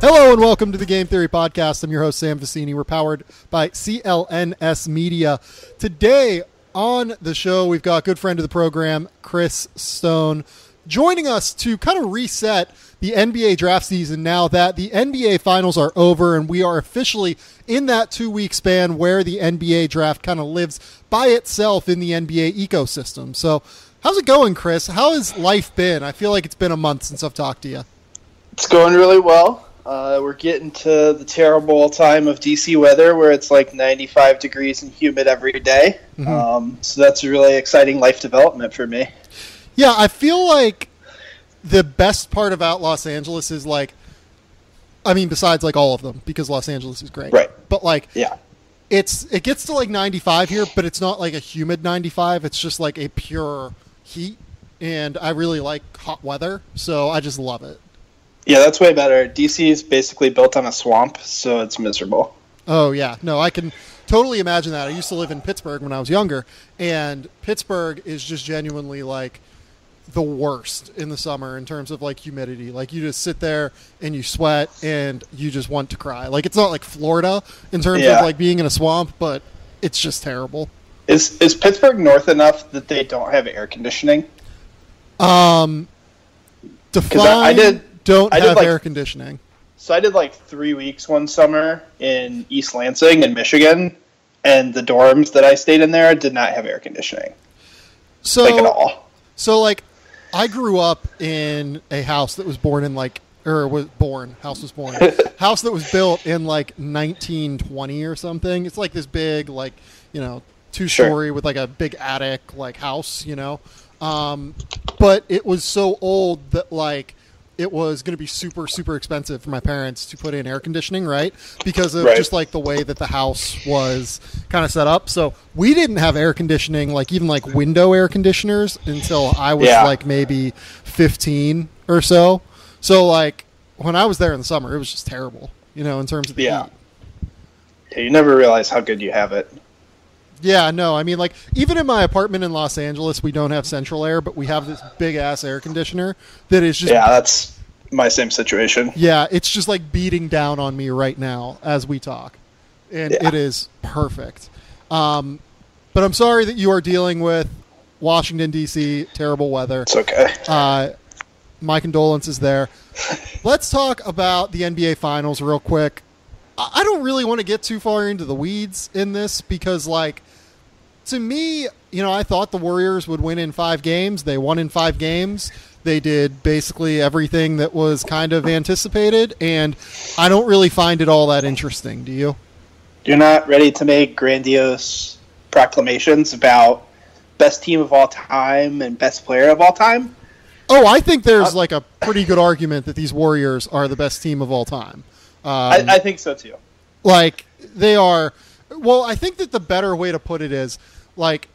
Hello and welcome to the Game Theory Podcast. I'm your host, Sam Vecenie. We're powered by CLNS Media. Today on the show, we've got a good friend of the program, Chris Stone, joining us to kind of reset the NBA draft season now that the NBA finals are over and we are officially in that 2-week span where the NBA draft kind of lives by itself in the NBA ecosystem. So how's it going, Chris? How has life been? I feel like it's been a month since I've talked to you. It's going really well. We're getting to the terrible time of DC weather where it's like 95 degrees and humid every day. So that's a really exciting life development for me. Yeah, I feel like the best part about Los Angeles is besides like all of them, because Los Angeles is great. Right. But yeah. It gets to like 95 here, but it's not like a humid 95. It's just like a pure heat. And I really like hot weather, so I just love it. Yeah, that's way better. DC is basically built on a swamp, so it's miserable. Oh, yeah. No, I can totally imagine that. I used to live in Pittsburgh when I was younger, and Pittsburgh is just genuinely like the worst in the summer in terms of like humidity. Like you just sit there and you sweat and you just want to cry. Like it's not like Florida in terms of like being in a swamp, but it's just terrible. Is Pittsburgh north enough that they don't have air conditioning? Define don't have air conditioning. So I did like 3 weeks one summer in East Lansing in Michigan, and the dorms that I stayed in there did not have air conditioning. So like at all. So like I grew up in a house that was born in house that was built in like 1920 or something. It's like this big, like, 2-story with like a big attic, like house, but it was so old that like it was going to be super, super expensive for my parents to put in air conditioning, right? Because of just like the way that the house was kind of set up. So we didn't have air conditioning, like even like window air conditioners until I was like maybe 15 or so. So like when I was there in the summer, it was just terrible, in terms of the heat. Yeah, you never realize how good you have it. Yeah, no, I mean, like, even in my apartment in Los Angeles, we don't have central air, but we have this big-ass air conditioner that is just... Yeah, that's my same situation. Yeah, it's just, like, beating down on me right now as we talk. And it is perfect. But I'm sorry that you are dealing with Washington, D.C., terrible weather. It's okay. My condolences there. Let's talk about the NBA Finals real quick. I don't really want to get too far into the weeds in this because, like, to me, I thought the Warriors would win in 5 games. They won in 5 games. They did basically everything that was kind of anticipated, and I don't really find it all that interesting. Do you? You're not ready to make grandiose proclamations about best team of all time and best player of all time? Oh, I think there's like a pretty good argument that these Warriors are the best team of all time. I think so too. Like they are. Well, I think that the better way to put it is like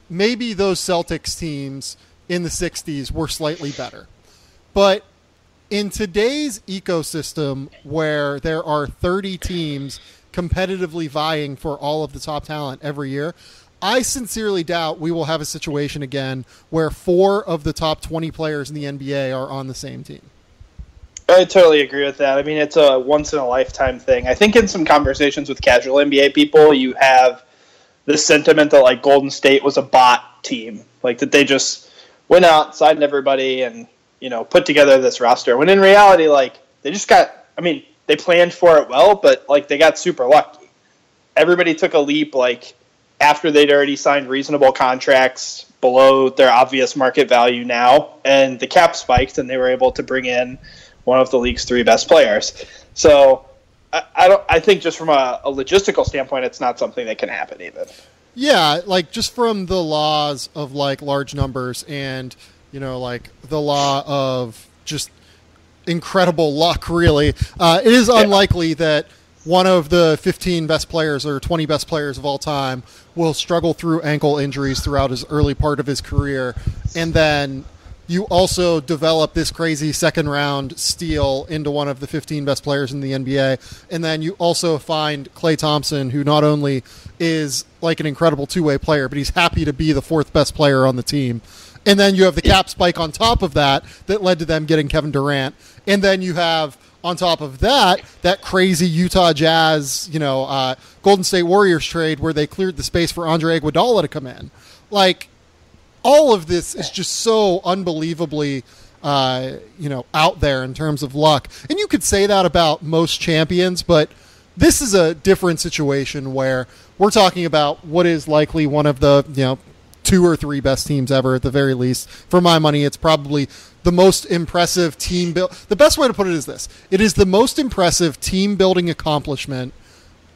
maybe those Celtics teams in the 60s were slightly better. But in today's ecosystem where there are 30 teams competitively vying for all of the top talent every year, I sincerely doubt we will have a situation again where 4 of the top 20 players in the NBA are on the same team. I totally agree with that. I mean, it's a once-in-a-lifetime thing. I think in some conversations with casual NBA people, you have this sentiment that, like, Golden State was a bot team. Like, that they just went out, signed everybody, and, put together this roster. When in reality, like, they just they planned for it well, but, like, they got super lucky. Everybody took a leap, like, after they'd already signed reasonable contracts below their obvious market value now, and the cap spiked, and they were able to bring in one of the league's 3 best players. So I think just from a logistical standpoint, it's not something that can happen even. Yeah, like just from the laws of like large numbers and, like the law of just incredible luck, really, it is unlikely that one of the 15 best players or 20 best players of all time will struggle through ankle injuries throughout his early part of his career. And then you also develop this crazy second-round steal into one of the 15 best players in the NBA. And then you also find Klay Thompson, who not only is like an incredible two-way player, but he's happy to be the 4th best player on the team. And then you have the cap spike on top of that led to them getting Kevin Durant. And then you have on top of that crazy Utah Jazz, Golden State Warriors trade where they cleared the space for Andre Iguodala to come in. Like, all of this is just so unbelievably, out there in terms of luck. And you could say that about most champions, but this is a different situation where we're talking about what is likely one of the, 2 or 3 best teams ever at the very least. For my money, it's probably the most impressive team build. The best way to put it is this. It is the most impressive team building accomplishment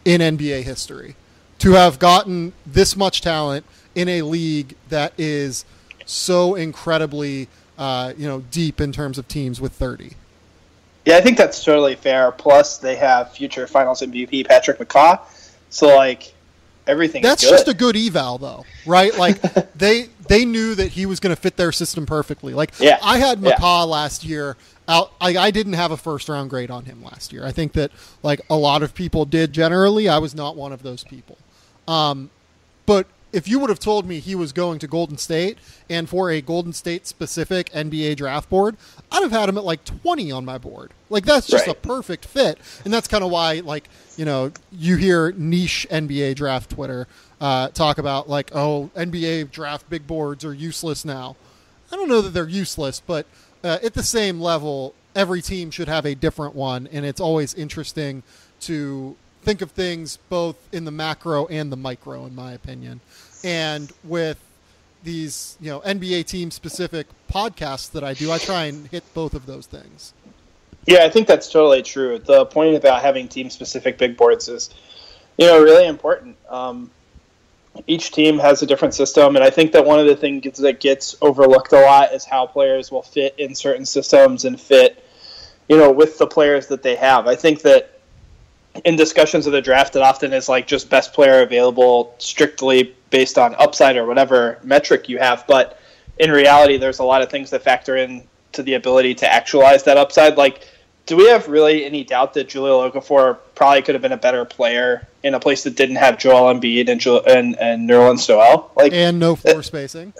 in NBA history to have gotten this much talent in a league that is so incredibly, deep in terms of teams with 30. Yeah, I think that's totally fair. Plus, they have future Finals MVP Patrick McCaw. So, everything that's is good. Just a good eval, though, right? Like, they knew that he was going to fit their system perfectly. I had McCaw last year out. I didn't have a first-round grade on him last year. I think that, a lot of people did generally. I was not one of those people. But if you would have told me he was going to Golden State and for a Golden State-specific NBA draft board, I'd have had him at 20 on my board. That's just a perfect fit. And that's kind of why, you hear niche NBA draft Twitter talk about, NBA draft big boards are useless now. I don't know that they're useless, but at the same level, every team should have a different one, and it's always interesting to think of things both in the macro and the micro, in my opinion. And with these, NBA team-specific podcasts that I do, I try and hit both of those things. Yeah, I think that's totally true. The point about having team-specific big boards is, really important. Each team has a different system, and I think that one of the things that gets overlooked a lot is how players will fit in certain systems and fit, with the players that they have. I think that in discussions of the draft, it often is just best player available strictly based on upside or whatever metric you have. But in reality, there's a lot of things that factor in to the ability to actualize that upside. Do we have really any doubt that Jahlil Okafor probably could have been a better player in a place that didn't have Joel Embiid and Nerlens Noel? And no floor spacing.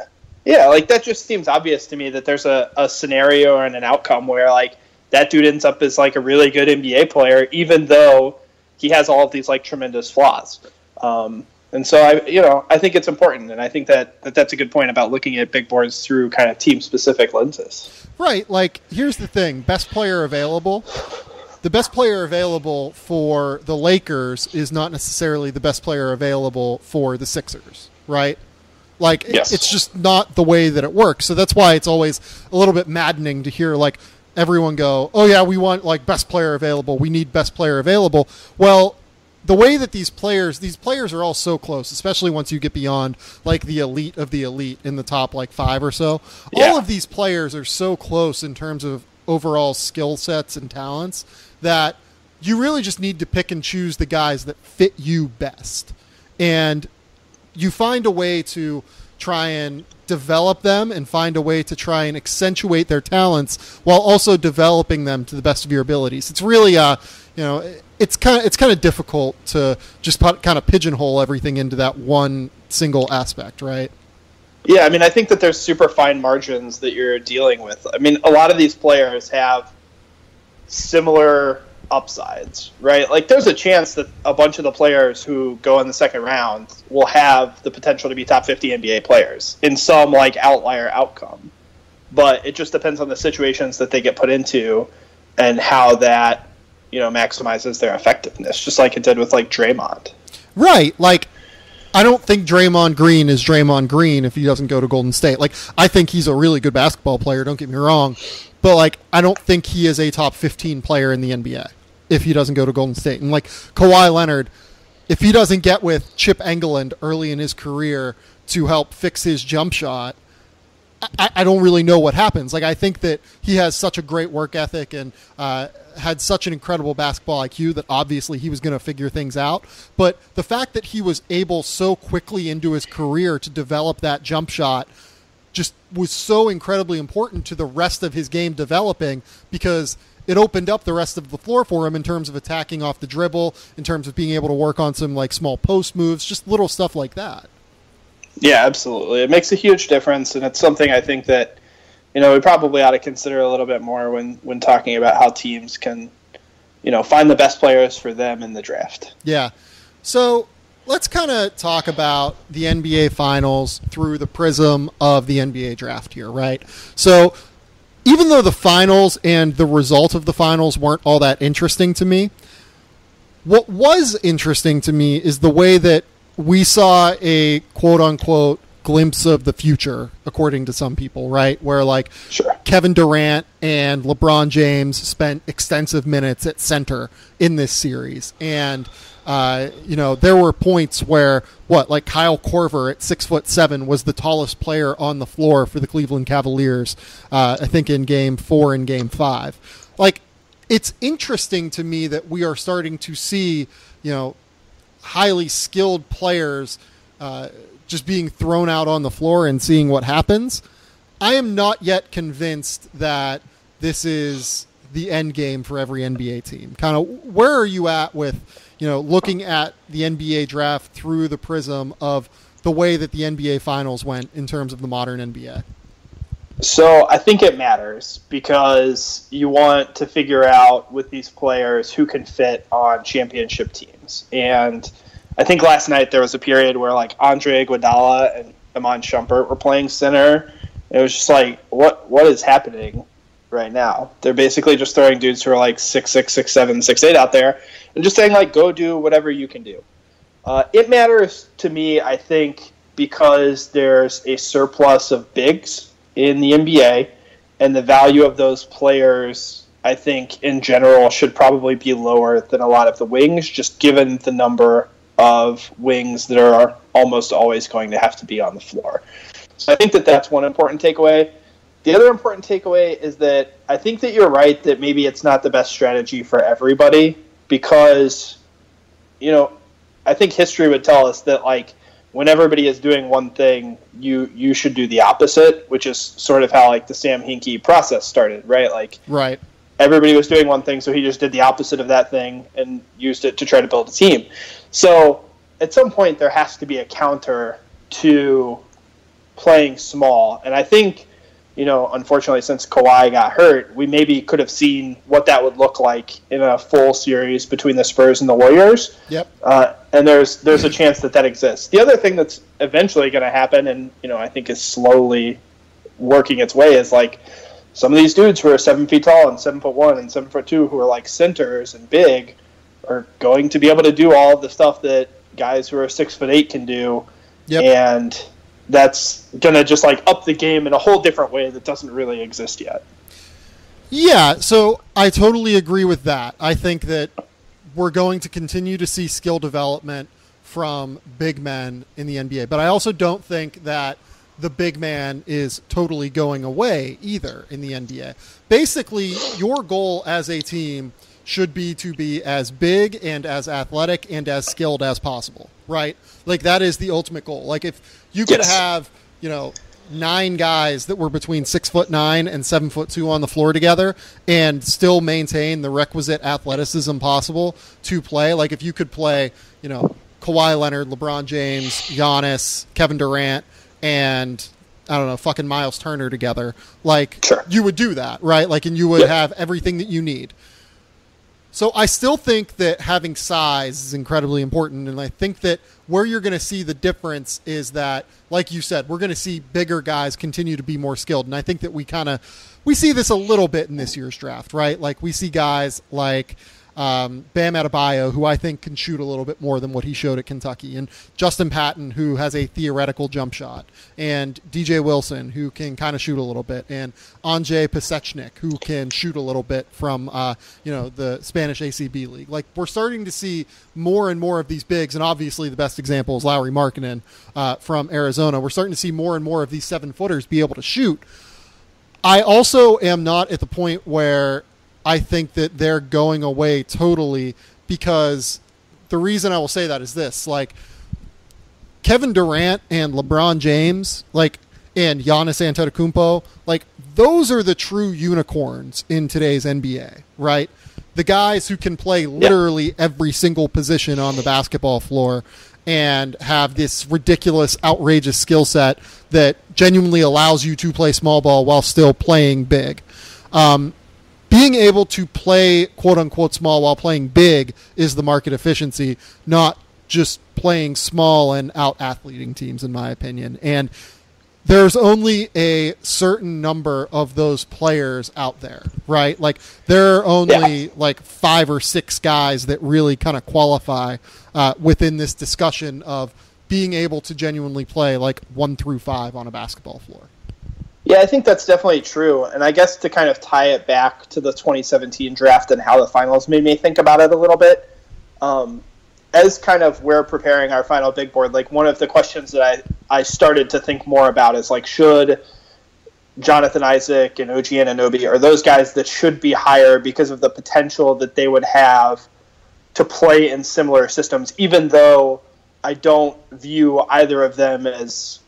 Yeah, that just seems obvious to me that there's a scenario and an outcome where that dude ends up as a really good NBA player, even though he has all of these tremendous flaws. And so I think it's important, and I think that's a good point about looking at big boards through kind of team specific lenses. Right. Here's the thing: best player available. The best player available for the Lakers is not necessarily the best player available for the Sixers, right? Yes. It's just not the way that it works. So that's why it's always a little bit maddening to hear everyone go, oh yeah, we want best player available. We need best player available. Well, the way that these players are all so close, especially once you get beyond the elite of the elite in the top 5 or so. Yeah. All of these players are so close in terms of overall skill sets and talents that you really just need to pick and choose the guys that fit you best. And you find a way to try and develop them and find a way to try and accentuate their talents while also developing them to the best of your abilities. It's really, it's kind of difficult to just kind of pigeonhole everything into that one single aspect, right? Yeah, I think that there's super fine margins that you're dealing with. A lot of these players have similar upsides, right? There's a chance that a bunch of the players who go in the second round will have the potential to be top 50 NBA players in some outlier outcome. But it just depends on the situations that they get put into and how that, maximizes their effectiveness, just like it did with Draymond. Right. I don't think Draymond Green is Draymond Green if he doesn't go to Golden State. I think he's a really good basketball player, don't get me wrong. But, I don't think he is a top 15 player in the NBA if he doesn't go to Golden State. And, Kawhi Leonard, if he doesn't get with Chip Engelland early in his career to help fix his jump shot, I don't really know what happens. I think that he has such a great work ethic and had such an incredible basketball IQ that obviously he was going to figure things out. But the fact that he was able so quickly into his career to develop that jump shot just was so incredibly important to the rest of his game developing, because it opened up the rest of the floor for him in terms of attacking off the dribble, in terms of being able to work on some small post moves, just little stuff like that. Yeah, absolutely. It makes a huge difference, and it's something I think that we probably ought to consider a little bit more when talking about how teams can find the best players for them in the draft. Yeah. So let's kind of talk about the NBA Finals through the prism of the NBA draft here, right? So even though the finals and the result of the finals weren't all that interesting to me, what was interesting to me is the way that we saw a quote-unquote glimpse of the future, according to some people, right? Where, like, sure, Kevin Durant and LeBron James spent extensive minutes at center in this series. And, there were points where, Kyle Korver at 6'7" was the tallest player on the floor for the Cleveland Cavaliers, I think in Game 4 and Game 5. Like, it's interesting to me that we are starting to see, highly skilled players just being thrown out on the floor and seeing what happens. I am not yet convinced that this is the end game for every NBA team. Kind of, where are you at with, looking at the NBA draft through the prism of the way that the NBA Finals went in terms of the modern NBA? So I think it matters because you want to figure out with these players who can fit on championship teams. And I think last night there was a period where Andre Iguodala and Iman Shumpert were playing center. It was just like, what is happening right now? They're basically just throwing dudes who are 6'6", 6'7", 6'8" out there and just saying go do whatever you can do. It matters to me, I think, because there's a surplus of bigs in the NBA, and the value of those players, I think, in general, should probably be lower than a lot of the wings, just given the number of wings that are almost always going to have to be on the floor. So I think that that's one important takeaway. The other important takeaway is that I think that you're right that maybe it's not the best strategy for everybody because, I think history would tell us that, when everybody is doing one thing, you should do the opposite, which is sort of how, the Sam Hinkie process started, right? Right. Everybody was doing one thing, so he just did the opposite of that thing and used it to try to build a team. So at some point, there has to be a counter to playing small. And I think, unfortunately, since Kawhi got hurt, we maybe could have seen what that would look like in a full series between the Spurs and the Warriors. Yep. And there's a chance that exists. The other thing that's eventually going to happen, and, I think is slowly working its way, is some of these dudes who are 7 feet tall and 7'1" and 7'2" who are centers and big are going to be able to do all of the stuff that guys who are 6'8" can do. Yep. And that's going to just up the game in a whole different way that doesn't really exist yet. Yeah, so I totally agree with that. I think that we're going to continue to see skill development from big men in the NBA, but I also don't think that the big man is totally going away either in the NBA. Basically, your goal as a team should be to be as big and as athletic and as skilled as possible, right? That is the ultimate goal. If you could have, 9 guys that were between 6'9" and 7'2" on the floor together and still maintain the requisite athleticism possible to play. If you could play, Kawhi Leonard, LeBron James, Giannis, Kevin Durant, and I don't know, fucking Miles Turner together, sure, you would do that, right? And you would have everything that you need. So I still think that having size is incredibly important, and I think that where you're going to see the difference is that, like you said, we're going to see bigger guys continue to be more skilled, and I think that we see this a little bit in this year's draft, right? We see guys like Bam Adebayo, who I think can shoot a little bit more than what he showed at Kentucky, and Justin Patton, who has a theoretical jump shot, and DJ Wilson, who can kind of shoot a little bit, and Andrzej Pasechnik, who can shoot a little bit from the Spanish ACB league. We're starting to see more and more of these bigs, and obviously the best example is Lauri Markkanen from Arizona. We're starting to see more and more of these 7-footers be able to shoot. I also am not at the point where I think that they're going away totally, because the reason I will say that is this, Kevin Durant and LeBron James, and Giannis Antetokounmpo, those are the true unicorns in today's NBA, right? The guys who can play literally every single position on the basketball floor and have this ridiculous, outrageous skill set that genuinely allows you to play small ball while still playing big. being able to play quote unquote small while playing big is the market efficiency, not just playing small and out athleting teams, in my opinion. And there's only a certain number of those players out there, right? Like there are only like 5 or 6 guys that really kind of qualify within this discussion of being able to genuinely play like 1 through 5 on a basketball floor. Yeah, I think that's definitely true. And I guess to kind of tie it back to the 2017 draft and how the finals made me think about it a little bit, as kind of we're preparing our final big board, like one of the questions that I started to think more about is like, should Jonathan Isaac and OG Anunoby, are those guys that should be higher because of the potential that they would have to play in similar systems, even though I don't view either of them as,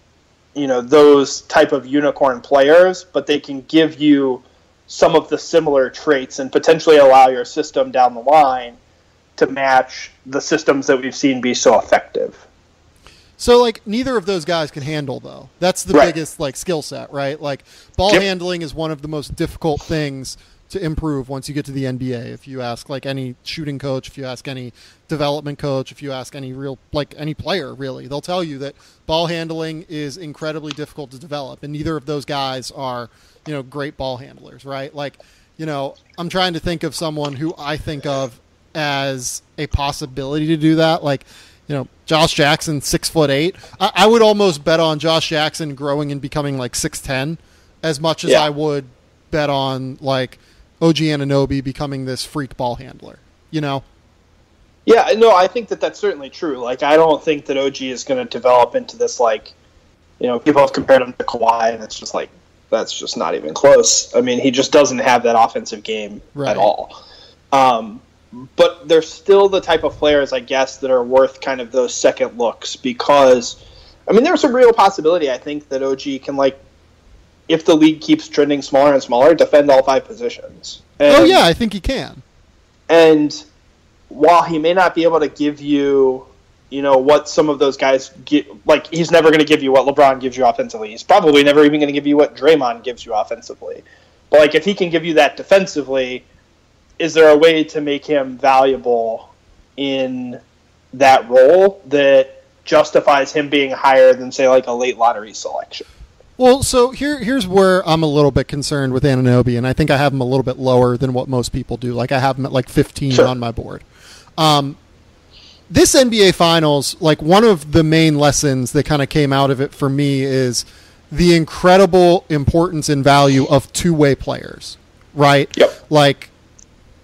you know, those type of unicorn players, but they can give you some of the similar traits and potentially allow your system down the line to match the systems that we've seen be so effective. So, like, neither of those guys can handle, though. That's the biggest, like, skill set, right? Like, ball handling is one of the most difficult things to improve once you get to the NBA. If you ask, like, any shooting coach, if you ask any development coach, if you ask any real, like, any player, really, they'll tell you that ball handling is incredibly difficult to develop, and neither of those guys are, you know, great ball handlers, right? Like, you know, I'm trying to think of someone who I think of as a possibility to do that, like, you know, Josh Jackson, 6'8". I would almost bet on Josh Jackson growing and becoming like 6'10", as much as I would bet on like OG Anunoby becoming this freak ball handler. You know? Yeah, no, I think that that's certainly true. Like, I don't think that OG is going to develop into this, like, you know, people have compared him to Kawhi, and it's just like, that's just not even close. I mean, he just doesn't have that offensive game at all. But they're still the type of players, I guess, that are worth kind of those second looks because, I mean, there's a real possibility, I think, that OG can, like, if the league keeps trending smaller and smaller, defend all 5 positions. And, I think he can. And while he may not be able to give you, you know, what some of those guys get, like, he's never going to give you what LeBron gives you offensively. He's probably never even going to give you what Draymond gives you offensively. But, like, if he can give you that defensively, is there a way to make him valuable in that role that justifies him being higher than, say, like a late lottery selection? Well, so here's where I'm a little bit concerned with Anunoby, and I think I have him a little bit lower than what most people do. Like, I have him at like 15 on my board. This NBA Finals, like, one of the main lessons that kind of came out of it for me is the incredible importance and value of two-way players, right? Yep. Like,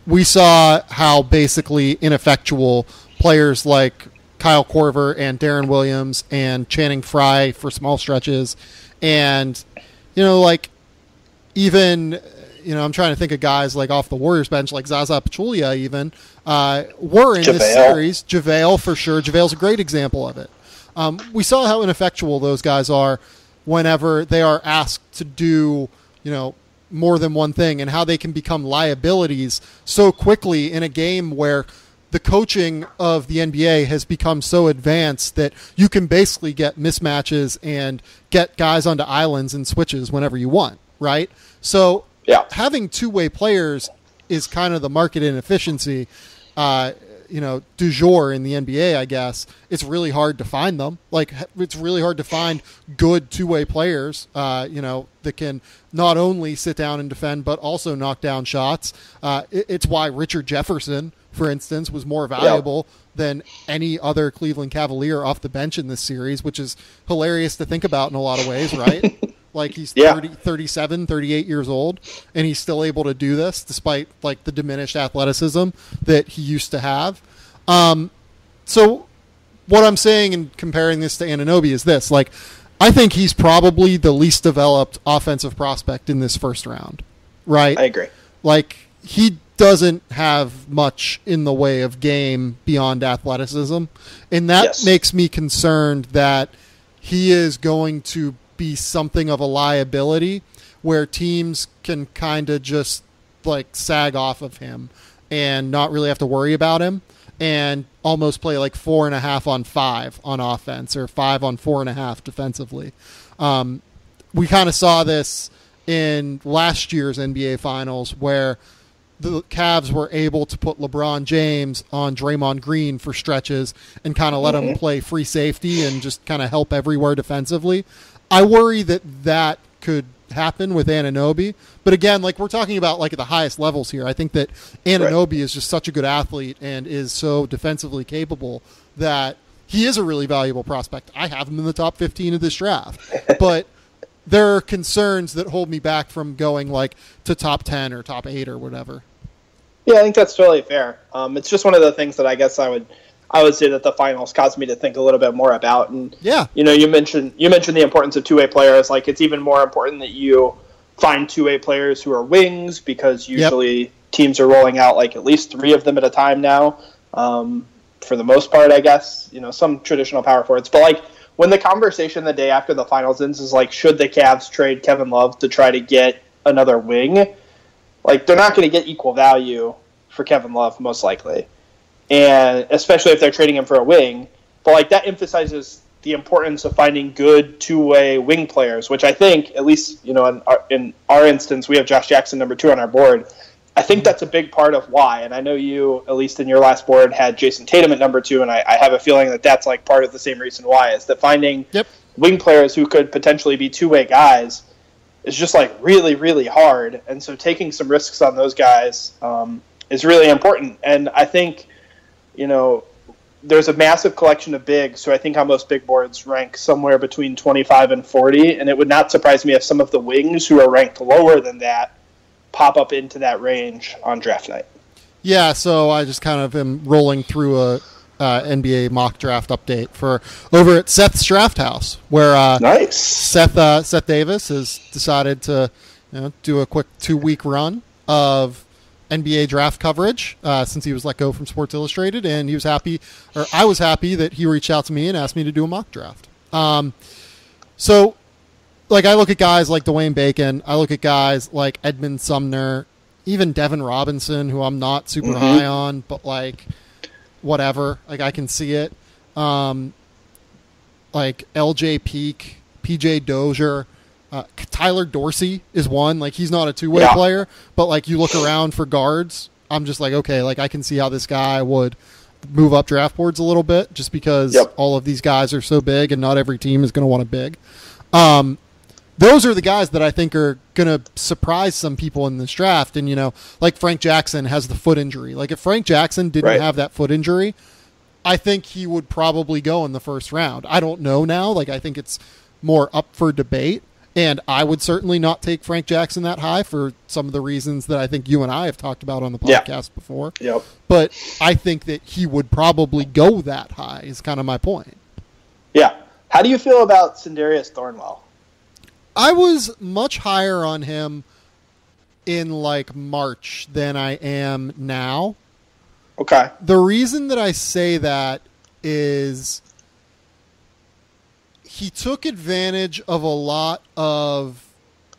we saw how basically ineffectual players like Kyle Korver and Darren Williams and Channing Frye for small stretches, and, you know, like, even, you know, I'm trying to think of guys like off the Warriors bench, like Zaza Pachulia even, were in this series. JaVale, for sure. JaVale's a great example of it. We saw how ineffectual those guys are whenever they are asked to do, you know, more than one thing, and how they can become liabilities so quickly in a game where the coaching of the NBA has become so advanced that you can basically get mismatches and get guys onto islands and switches whenever you want, right? So having two-way players is kind of the market inefficiency, you know, du jour in the NBA, I guess. It's really hard to find them. Like, it's really hard to find good two-way players, you know, that can not only sit down and defend, but also knock down shots. It's why Richard Jefferson, for instance, was more valuable than any other Cleveland Cavalier off the bench in this series, which is hilarious to think about in a lot of ways, right? Like, he's 37, 38 years old, and he's still able to do this despite, like, the diminished athleticism that he used to have. So what I'm saying in comparing this to Anunoby is this. Like, I think he's probably the least developed offensive prospect in this first round, right? I agree. Like, he doesn't have much in the way of game beyond athleticism, and that makes me concerned that he is going to be something of a liability where teams can kind of just, like, sag off of him and not really have to worry about him and almost play like 4.5 on 5 on offense or 5 on 4.5 defensively. We kind of saw this in last year's NBA Finals where the Cavs were able to put LeBron James on Draymond Green for stretches and kind of let him play free safety and just kind of help everywhere defensively. I worry that could happen with Anunoby. But again, like we're talking about like at the highest levels here. I think that Anunoby is just such a good athlete and is so defensively capable that he is a really valuable prospect. I have him in the top 15 of this draft. But there are concerns that hold me back from going like to top 10 or top 8 or whatever. Yeah, I think that's totally fair. It's just one of the things that I guess I would say that the finals caused me to think a little bit more about. And you mentioned the importance of two-way players. Like it's even more important that you find two-way players who are wings because usually teams are rolling out like at least 3 of them at a time now. For the most part, I guess, some traditional power forwards. But like when the conversation the day after the finals ends is like, should the Cavs trade Kevin Love to try to get another wing? Like they're not going to get equal value for Kevin Love most likely. And especially if they're trading him for a wing. But like that emphasizes the importance of finding good two-way wing players, which I think, at least in our instance, we have Josh Jackson number 2 on our board. I think that's a big part of why. And I know you, at least in your last board, had Jason Tatum at number 2, and I have a feeling that that's like part of the same reason why, is that finding wing players who could potentially be two-way guys is just like really, really hard. And so taking some risks on those guys is really important. And I think there's a massive collection of bigs, so I think how most big boards rank somewhere between 25 and 40, and it would not surprise me if some of the wings who are ranked lower than that pop up into that range on draft night. Yeah, so I just kind of am rolling through a NBA mock draft update for over at Seth's Draft House, where nice. Seth Davis has decided to do a quick 2-week run of NBA draft coverage since he was let go from Sports Illustrated, and I was happy that he reached out to me and asked me to do a mock draft. So like I look at guys like Dwayne Bacon, I look at guys like Edmund Sumner, even Devin Robinson, who I'm not super high on, but like whatever, like I can see it. Like LJ Peak, PJ Dozier, Tyler Dorsey is one. Like he's not a two-way player, but like you look around for guards, I'm just like, okay, like I can see how this guy would move up draft boards a little bit just because all of these guys are so big and not every team is going to want a big. Those are the guys that I think are going to surprise some people in this draft. And, like Frank Jackson has the foot injury. Like if Frank Jackson didn't have that foot injury, I think he would probably go in the first round. I don't know now. Like I think it's more up for debate. And I would certainly not take Frank Jackson that high for some of the reasons that I think you and I have talked about on the podcast before. Yep. But I think that he would probably go that high is kind of my point. Yeah. How do you feel about Sindarius Thornwell? I was much higher on him in like March than I am now. Okay. The reason that I say that is he took advantage of a lot of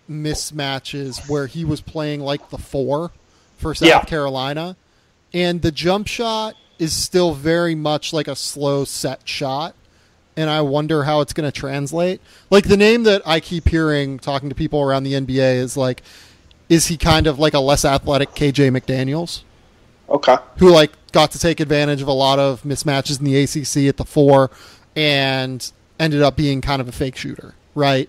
mismatches where he was playing like the 4 for South Carolina, and the jump shot is still very much like a slow set shot. And I wonder how it's going to translate. Like the name that I keep hearing talking to people around the NBA is like, is he kind of like a less athletic KJ McDaniels? Okay. Who like got to take advantage of a lot of mismatches in the ACC at the 4 and ended up being kind of a fake shooter, right?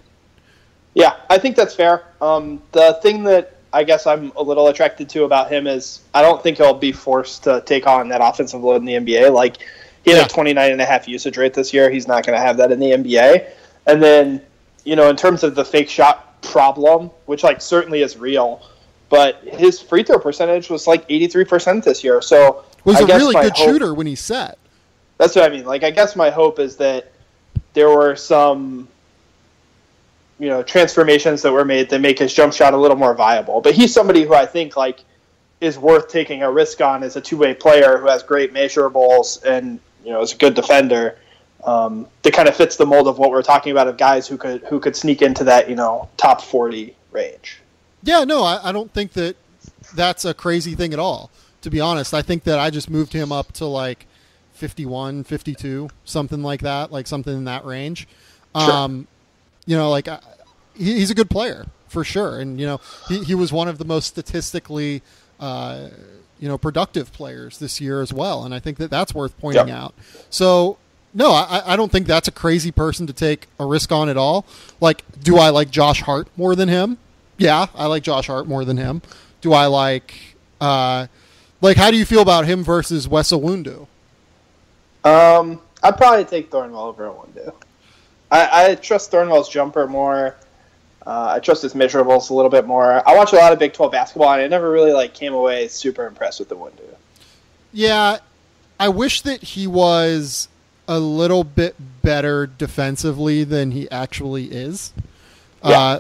Yeah, I think that's fair. The thing that I guess I'm a little attracted to about him is I don't think he'll be forced to take on that offensive load in the NBA. Like, he had a 29.5 usage rate this year. He's not going to have that in the NBA. And then, in terms of the fake shot problem, which like certainly is real, but his free throw percentage was like 83% this year. So was a really good shooter when he set. That's what I mean. Like, I guess my hope is that there were some, transformations that were made that make his jump shot a little more viable. But he's somebody who I think like is worth taking a risk on as a two-way player who has great measurables and is a good defender. That kind of fits the mold of what we're talking about of guys who could sneak into that top 40 range. Yeah, no, I don't think that that's a crazy thing at all. To be honest, I think that I just moved him up to like 51, 52, something like that, like something in that range. Sure. He's a good player for sure. And, he was one of the most statistically productive players this year as well. And I think that that's worth pointing out. So, no, I don't think that's a crazy person to take a risk on at all. Like, do I like Josh Hart more than him? Yeah, I like Josh Hart more than him. Do I like how do you feel about him versus Wes Iwundu? I'd probably take Thornwell over Iwundu. I trust Thornwell's jumper more. I trust his measurables a little bit more. I watch a lot of Big 12 basketball, and I never really came away super impressed with Iwundu. Yeah, I wish that he was a little bit better defensively than he actually is. Yeah.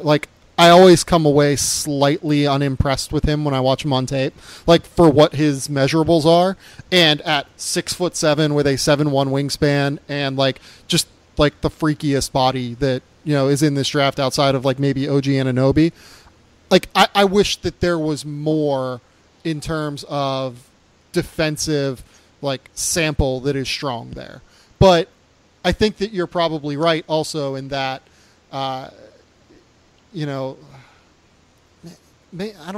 I always come away slightly unimpressed with him when I watch him on tape, for what his measurables are. And at 6'7" with a 7'1" wingspan and just the freakiest body that, is in this draft outside of maybe OG Anunoby. I wish that there was more in terms of defensive, sample that is strong there. But I think that you're probably right also in that, I don't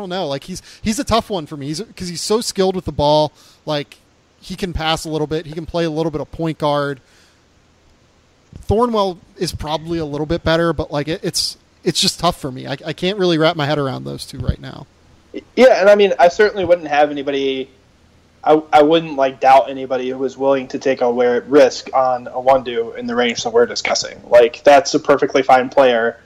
know. He's a tough one for me because he's so skilled with the ball. He can pass a little bit. He can play a little bit of point guard. Thornwell is probably a little bit better, but it's just tough for me. I can't really wrap my head around those two right now. Yeah, and I mean, I certainly wouldn't have anybody. I wouldn't doubt anybody who was willing to take a risk on Iwundu in the range that we're discussing. That's a perfectly fine player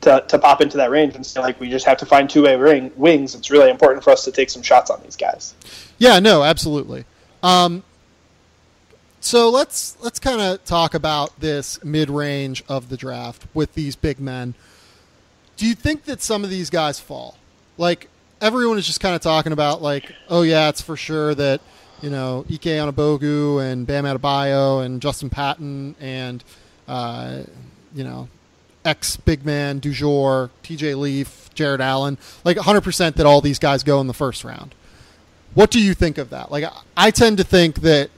to pop into that range and say we just have to find two-way wings. It's really important for us to take some shots on these guys. Yeah, no, absolutely. So let's kind of talk about this mid-range of the draft with these big men. Do you think that some of these guys fall? Everyone is just kind of talking about oh yeah, it's for sure that, Ike Anigbogu and Bam Adebayo and Justin Patton and, ex-big man du jour, TJ Leaf, Jared Allen, 100% that all these guys go in the first round. What do you think of that? I tend to think that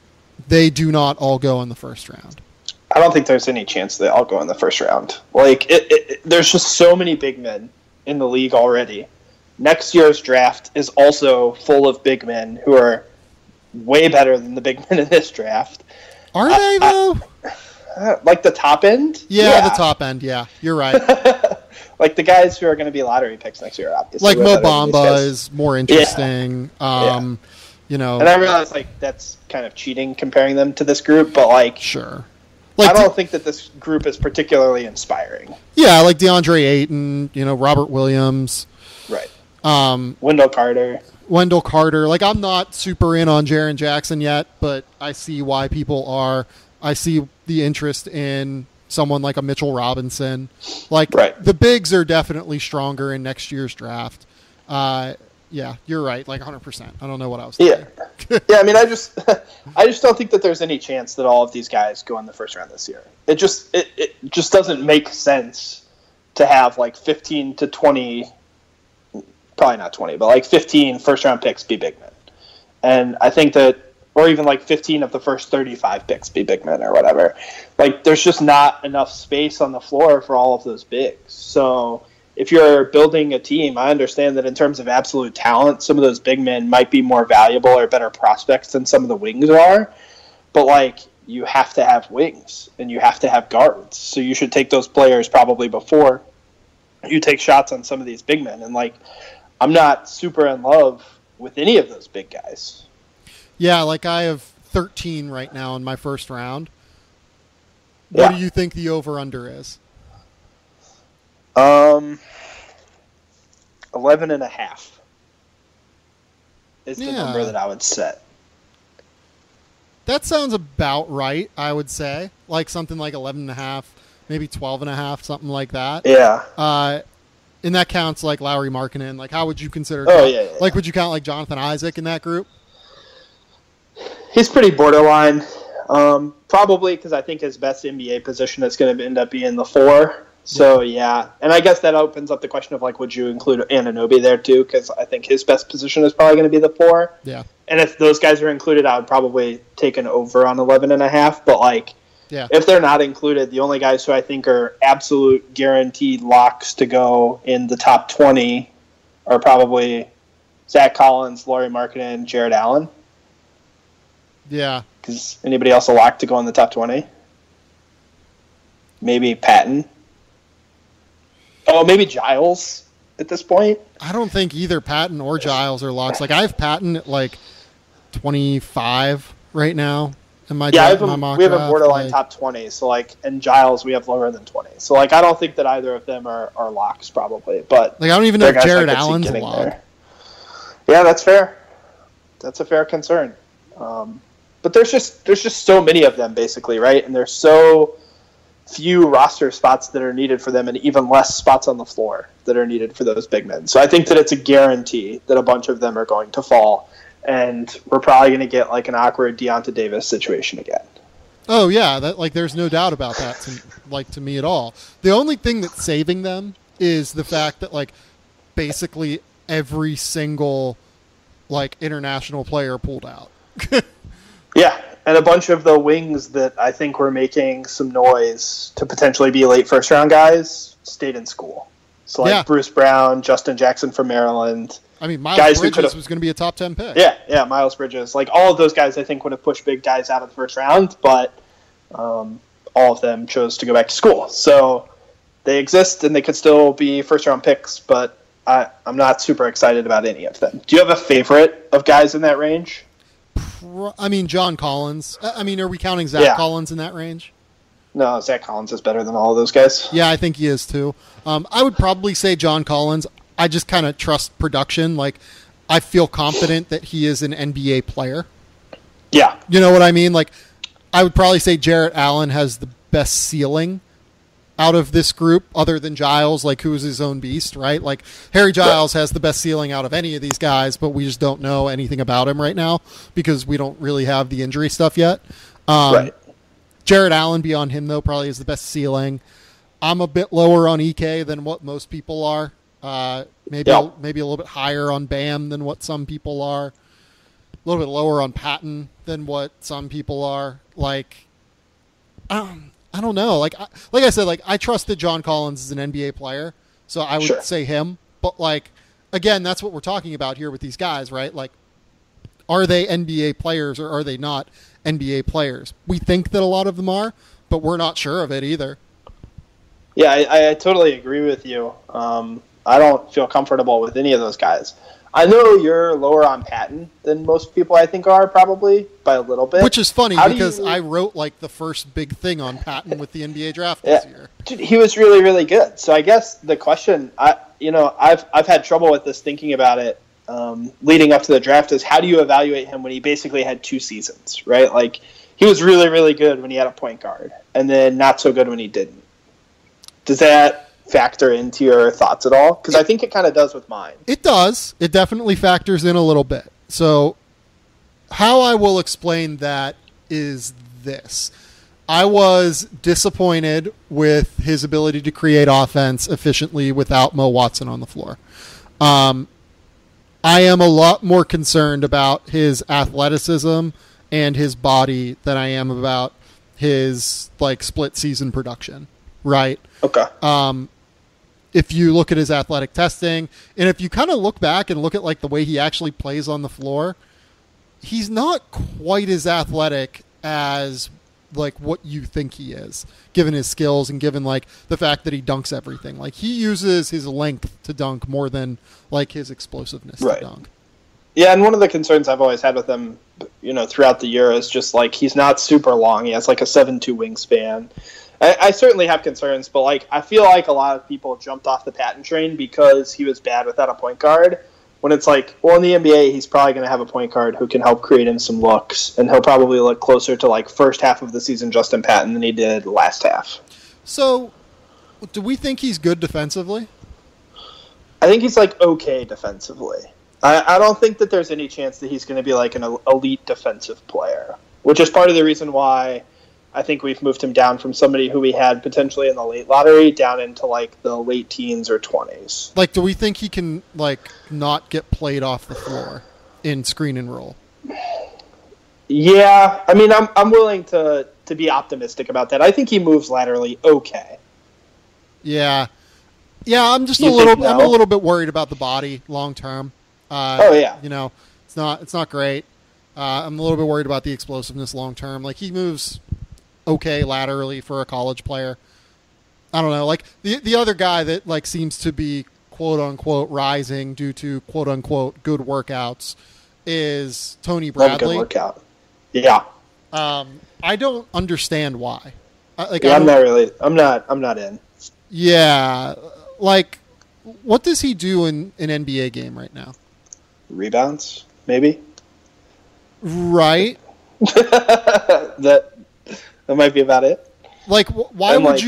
they do not all go in the first round. I don't think there's any chance they all go in the first round. There's just so many big men in the league already. Next year's draft is also full of big men who are way better than the big men in this draft. Are they, though? The top end? Yeah, the top end, yeah. You're right. The guys who are going to be lottery picks next year, obviously. Mo Bamba is more interesting. Yeah. And I realize, that's kind of cheating comparing them to this group, but, sure. I don't think that this group is particularly inspiring. Yeah, DeAndre Ayton, Robert Williams. Right. Wendell Carter. I'm not super in on Jaren Jackson yet, but I see why people are. I see the interest in someone like a Mitchell Robinson. Right. The bigs are definitely stronger in next year's draft. Yeah, you're right. 100%. I don't know what I was thinking. Yeah. I mean, I just don't think that there's any chance that all of these guys go in the first round this year. It just doesn't make sense to have 15 to 20. Probably not 20, but 15 first-round picks be big men. And I think that, or even 15 of the first 35 picks be big men or whatever. There's just not enough space on the floor for all of those bigs. So if you're building a team, I understand that in terms of absolute talent, some of those big men might be more valuable or better prospects than some of the wings are. But, you have to have wings and you have to have guards. So you should take those players probably before you take shots on some of these big men. And, I'm not super in love with any of those big guys. Yeah, I have 13 right now in my first round. What do you think the over-under is? 11.5 is the number that I would set. That sounds about right, I would say. Something like 11.5, maybe 12.5, something like that. Yeah. And that counts Lauri Markkanen. How would you consider? Yeah. Would you count Jonathan Isaac in that group? He's pretty borderline. Probably because I think his best NBA position is going to end up being the 4. So yeah, and I guess that opens up the question of would you include Anunoby there too? Because I think his best position is probably going to be the 4. Yeah. And if those guys are included, I would probably take an over on 11.5. But if they're not included, the only guys who I think are absolute guaranteed locks to go in the top 20 are probably Zach Collins, Lauri Markkanen, Jared Allen. Yeah. Because anybody else a lock to go in the top 20? Maybe Patton. Oh, maybe Giles at this point. I don't think either Patton or Giles are locks. Like, I have Patton at, like, 25 right now in my we have mock a draft. borderline top 20. So, like, and Giles we have lower than 20. So, like, I don't think that either of them are locks probably. But like, I don't even know if Jared Allen's a lock. There. Yeah, that's fair. That's a fair concern. But there's just so many of them basically, right? And there's so few roster spots that are needed for them, and even less spots on the floor that are needed for those big men. So I think that it's a guarantee that a bunch of them are going to fall, and we're probably going to get like an awkward Deonta Davis situation again. Oh yeah, that like there's no doubt about that. To me at all. The only thing that's saving them is the fact that like basically every single like international player pulled out. Yeah. And a bunch of the wings that I think were making some noise to potentially be late first-round guys stayed in school. So, like Bruce Brown, Justin Jackson from Maryland. I mean, Miles Bridges was going to be a top 10 pick. Yeah, Miles Bridges. Like, all of those guys I think would have pushed big guys out of the first round, but all of them chose to go back to school. So they exist, and they could still be first-round picks, but I'm not super excited about any of them. Do you have a favorite of guys in that range? I mean, John Collins. I mean, are we counting Zach Collins in that range? No, Zach Collins is better than all of those guys. Yeah, I think he is too. I would probably say John Collins. I just kind of trust production. Like, I feel confident that he is an NBA player. Yeah. You know what I mean? Like, I would probably say Jarrett Allen has the best ceiling out of this group, other than Giles, like, who is his own beast, right? Like, Harry Giles has the best ceiling out of any of these guys, but we just don't know anything about him right now because we don't really have the injury stuff yet. Right. Jared Allen, beyond him, though, probably is the best ceiling. I'm a bit lower on EK than what most people are. Maybe a little bit higher on Bam than what some people are. A little bit lower on Patton than what some people are. Like, I don't know. Like I said, like, I trust that John Collins is an NBA player, so I would say him. But, like, again, that's what we're talking about here with these guys, right? Like, are they NBA players or are they not NBA players? We think that a lot of them are, but we're not sure of it either. Yeah, I totally agree with you. I don't feel comfortable with any of those guys. I know you're lower on Patton than most people I think are, probably, by a little bit. Which is funny because I wrote like the first big thing on Patton with the NBA draft this year. Dude, he was really, really good. So I guess the question, I've had trouble with this thinking about it leading up to the draft is how do you evaluate him when he basically had 2 seasons, right? Like, he was really, really good when he had a point guard and then not so good when he didn't. Does that factor into your thoughts at all? Because I think it kind of does with mine. It does. It definitely factors in a little bit. So how I will explain that is this. I was disappointed with his ability to create offense efficiently without Mo Watson on the floor. I am a lot more concerned about his athleticism and his body than I am about his like split season production. Right. Okay. If you look at his athletic testing, and if you kind of look back and look at like the way he actually plays on the floor, he's not quite as athletic as like what you think he is, given his skills and given like the fact that he dunks everything. Like, he uses his length to dunk more than like his explosiveness to dunk. Yeah, and one of the concerns I've always had with him, throughout the year is just like he's not super long. He has like a 7'2" wingspan. I certainly have concerns, but like I feel like a lot of people jumped off the Patton train because he was bad without a point guard. When it's like, well, in the NBA, he's probably going to have a point guard who can help create him some looks, and he'll probably look closer to like first half of the season Justin Patton than he did last half. So, do we think he's good defensively? I think he's like okay defensively. I don't think that there's any chance that he's going to be like an elite defensive player, which is part of the reason why I think we've moved him down from somebody who we had potentially in the late lottery down into like the late teens or 20s. Like, do we think he can like not get played off the floor in screen and roll? Yeah, I mean, I'm willing to be optimistic about that. I think he moves laterally okay. Yeah, I'm just a little bit worried about the body long term. Oh yeah. It's not great. I'm a little bit worried about the explosiveness long term. Like, he moves okay laterally for a college player. I don't know. Like, the other guy that like seems to be quote unquote rising due to quote unquote good workouts is Tony Bradley. Love a good workout. Yeah. I don't understand why. I'm not in. Yeah. Like, what does he do in an NBA game right now? Rebounds, maybe. Right. that might be about it. Like, why would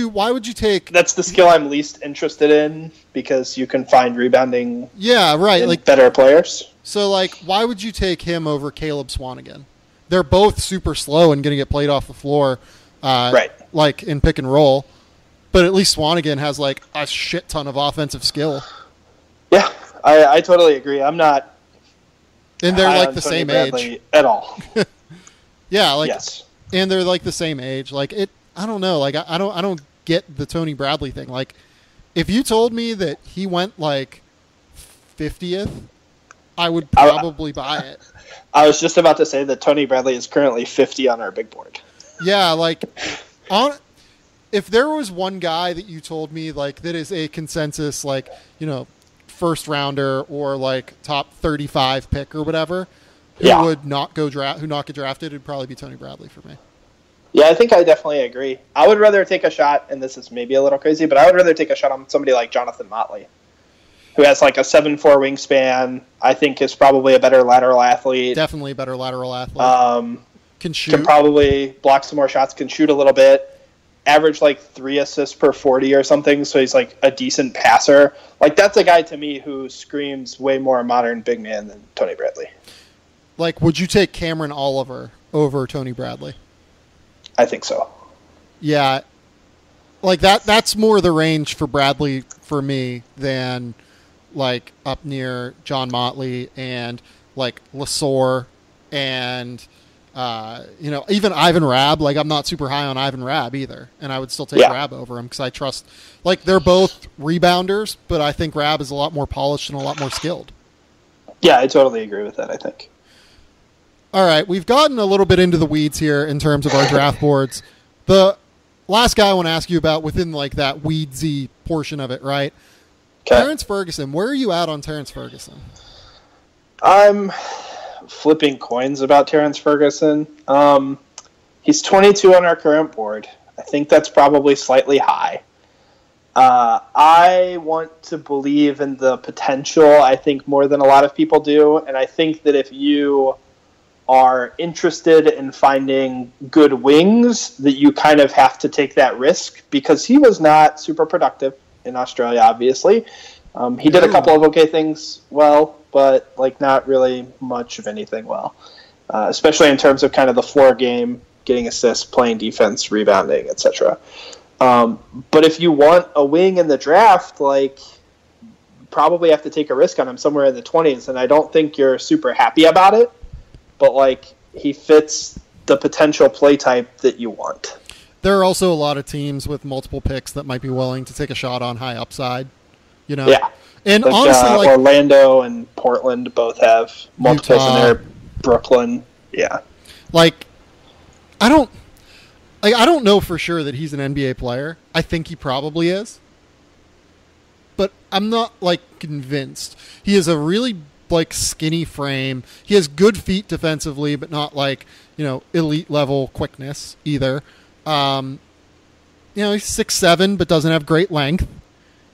you take? That's the skill I'm least interested in because you can find rebounding. Yeah, right. Like better players. So, like, why would you take him over Caleb Swanigan? They're both super slow and going to get played off the floor, right? Like in pick and roll, but at least Swanigan has like a shit ton of offensive skill. Yeah, I totally agree. I'm not. And they're like the same age at all. Yeah, like yes. And they're like the same age. Like I don't know. Like I don't get the Tony Bradley thing. Like, if you told me that he went like 50th, I would probably buy it. I was just about to say that Tony Bradley is currently 50 on our big board. Yeah, like if there was one guy that you told me like that is a consensus like, first rounder or like top 35 pick or whatever, who would not get drafted, it'd probably be Tony Bradley for me. Yeah, I think I definitely agree. I would rather take a shot, and this is maybe a little crazy, but I would rather take a shot on somebody like Jonathan Motley, who has like a 7'4" wingspan. I think is probably a better lateral athlete. Definitely a better lateral athlete. Can shoot. Can probably block some more shots. Can shoot a little bit. Average like 3 assists per 40 or something. So he's like a decent passer. Like, that's a guy to me who screams way more modern big man than Tony Bradley. Like, would you take Cameron Oliver over Tony Bradley? I think so. Yeah. Like, that's more the range for Bradley for me than, like, up near John Motley and, like, Lesor and, even Ivan Rabb. Like, I'm not super high on Ivan Rabb either, and I would still take Rabb over him because I trust, like, they're both rebounders, but I think Rabb is a lot more polished and a lot more skilled. Yeah, I totally agree with that, I think. All right, we've gotten a little bit into the weeds here in terms of our draft boards. The last guy I want to ask you about within, like, that weedsy portion of it, right? Okay. Terrence Ferguson. Where are you at on Terrence Ferguson? I'm flipping coins about Terrence Ferguson. He's 22 on our current board. I think that's probably slightly high. I want to believe in the potential, I think, more than a lot of people do, and I think that if you are interested in finding good wings, that you kind of have to take that risk, because he was not super productive in Australia, obviously. He did a couple of okay things well, but like not really much of anything well, especially in terms of kind of the floor game, getting assists, playing defense, rebounding, etc. But if you want a wing in the draft, like, you probably have to take a risk on him somewhere in the 20s, and I don't think you're super happy about it. But, like, he fits the potential play type that you want. There are also a lot of teams with multiple picks that might be willing to take a shot on high upside, Yeah. And like, honestly, like, Orlando and Portland both have multiples in there. Brooklyn, yeah. Like, I don't know for sure that he's an NBA player. I think he probably is. But I'm not, like, convinced. He is a really, like, skinny frame. He has good feet defensively, but not, like, elite level quickness either. He's 6'7", but doesn't have great length.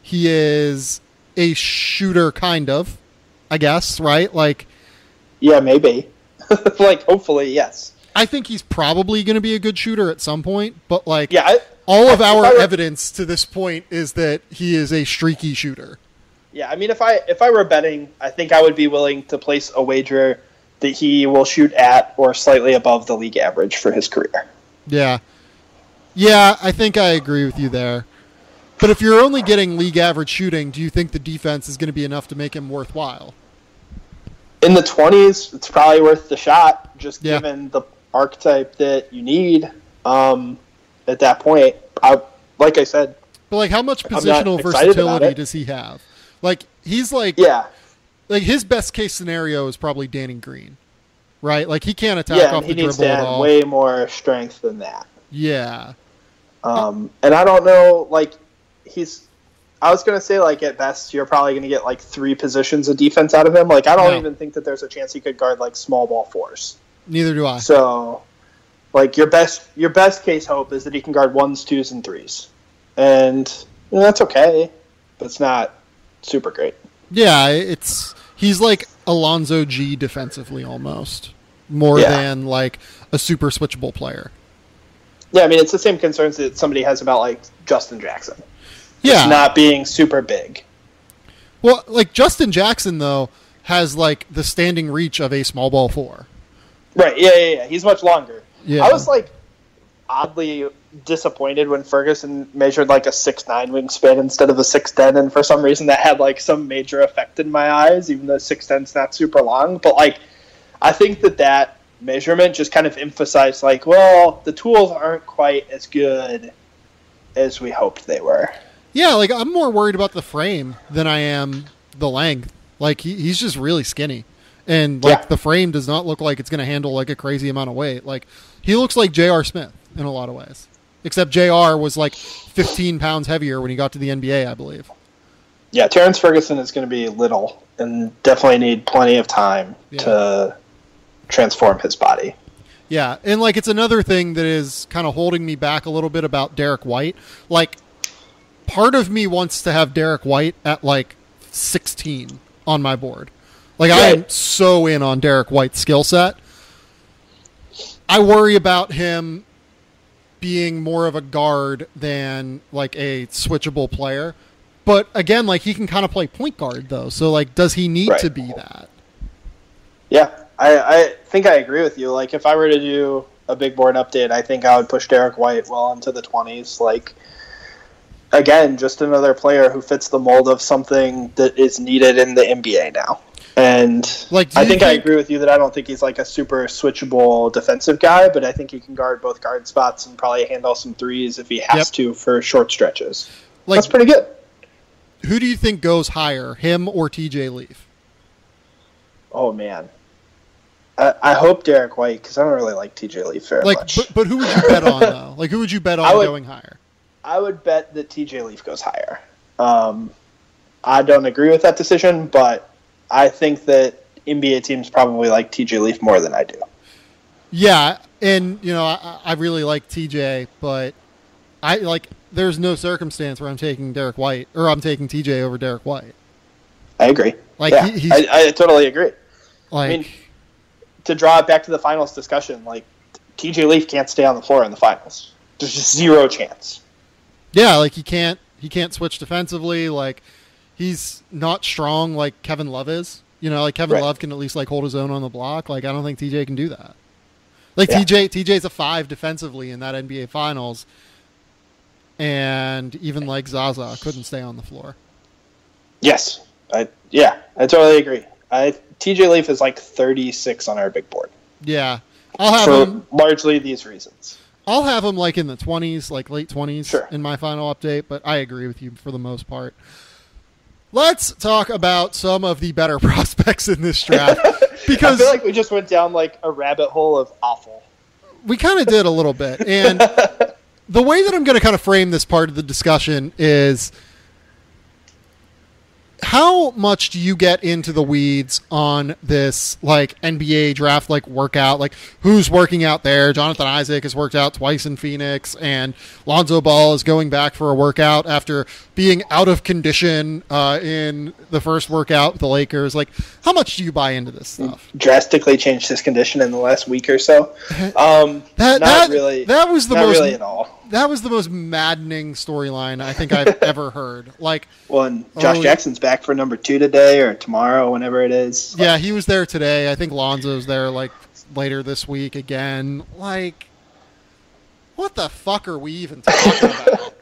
He is a shooter, kind of, I guess, right? Like, yeah, maybe. Like, hopefully, yes. I think he's probably going to be a good shooter at some point, but, like, all of our evidence to this point is that he is a streaky shooter. Yeah, I mean, if I were betting, I think I would be willing to place a wager that he will shoot at or slightly above the league average for his career. Yeah. Yeah, I think I agree with you there. But if you're only getting league average shooting, do you think the defense is going to be enough to make him worthwhile? In the 20s, it's probably worth the shot, just given the archetype that you need at that point. Like I said. But, like, how much positional versatility does he have? Like, he's like... Yeah. like his best case scenario is probably Danny Green, right? Like he can't attack off the dribble needs to at add all. Way more strength than that. Yeah. And I don't know, like I was going to say, like, at best, you're probably going to get, like, 3 positions of defense out of him. Like, I don't even think that there's a chance he could guard, like, small ball 4s. Neither do I. So, like, your best case hope is that he can guard 1s, 2s, and 3s. And, you know, that's okay, but it's not super great. Yeah, he's like Alonzo G defensively almost, more than, like, a super switchable player. Yeah, I mean, it's the same concerns that somebody has about, like, Justin Jackson. Yeah. It's not being super big. Well, like, Justin Jackson, though, has, like, the standing reach of a small ball 4. Right, yeah. He's much longer. Yeah. I was, like, oddly disappointed when Ferguson measured, like, a 6'9" wingspan instead of a 6'10", and for some reason that had, like, some major effect in my eyes, even though 6'10's not super long. But, like, I think that measurement just kind of emphasized, like, well, the tools aren't quite as good as we hoped they were. Yeah, like, I'm more worried about the frame than I am the length. Like, he's just really skinny. And, like, the frame does not look like it's going to handle, like, a crazy amount of weight. Like, he looks like J.R. Smith in a lot of ways. Except J.R. was, like, 15 pounds heavier when he got to the NBA, I believe. Yeah, Terrence Ferguson is going to be little and definitely need plenty of time to transform his body. Yeah, and, like, it's another thing that is kind of holding me back a little bit about Derrick White. Like, part of me wants to have Derrick White at, like, 16 on my board. Like, I am so in on Derrick White's skill set. I worry about him being more of a guard than, like, a switchable player. But, again, like, he can kind of play point guard, though. So, like, does he need to be that? Yeah, I think I agree with you. Like, if I were to do a big board update, I think I would push Derrick White well into the 20s. Like, again, just another player who fits the mold of something that is needed in the NBA now. And like, I think I agree with you that I don't think he's like a super switchable defensive guy, but I think he can guard both guard spots and probably handle some threes if he has to for short stretches. Like, that's pretty good. Who do you think goes higher, him or TJ Leaf? Oh, man. I hope Derrick White, because I don't really like TJ Leaf very much. But who would you bet on, though? Like, who would you bet on going higher? I would bet that TJ Leaf goes higher. I don't agree with that decision, but I think that NBA teams probably like TJ Leaf more than I do. Yeah, and, you know, I really like TJ, but there's no circumstance where I'm taking Derrick White, or I'm taking TJ over Derrick White. I agree. Like, I totally agree. Like, I mean, to draw it back to the finals discussion, like, TJ Leaf can't stay on the floor in the finals. There's just zero chance. Yeah, like, he can't switch defensively. Like, he's not strong like Kevin Love is. You know, like, Kevin Love can at least, like, hold his own on the block. Like, I don't think TJ can do that. Like, TJ's a 5 defensively in that NBA Finals, and even, like, Zaza couldn't stay on the floor. Yes. I totally agree. TJ Leaf is, like, 36 on our big board. Yeah. I'll have him largely these reasons. I'll have him, like, in the 20s, like, late 20s in my final update, but I agree with you for the most part. Let's talk about some of the better prospects in this draft. Because I feel like we just went down, like, a rabbit hole of awful. We kind of did a little bit. And the way that I'm going to kind of frame this part of the discussion is, how much do you get into the weeds on this, like, NBA draft, like, workout? Like, who's working out there? Jonathan Isaac has worked out twice in Phoenix, and Lonzo Ball is going back for a workout after being out of condition in the first workout with the Lakers. Like, how much do you buy into this stuff? Drastically changed his condition in the last week or so. Not really at all. That was the most maddening storyline I think I've ever heard. Like, well, Josh Jackson's back for number 2 today or tomorrow, whenever it is. Yeah, he was there today. I think Lonzo's there, like, later this week again. Like, what the fuck are we even talking about?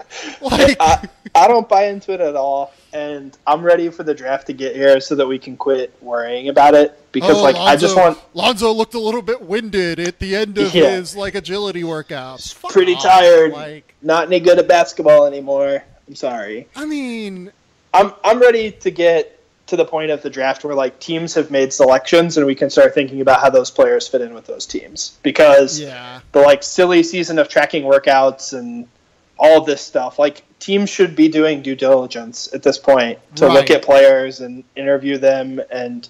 Like, I don't buy into it at all, and I'm ready for the draft to get here so that we can quit worrying about it. Because I just want. Lonzo looked a little bit winded at the end of his, like, agility workouts. Pretty tired. Like, not any good at basketball anymore. I'm sorry. I mean, I'm ready to get to the point of the draft where like teams have made selections and we can start thinking about how those players fit in with those teams, because the like silly season of tracking workouts and all of this stuff, like teams should be doing due diligence at this point to look at players and interview them and,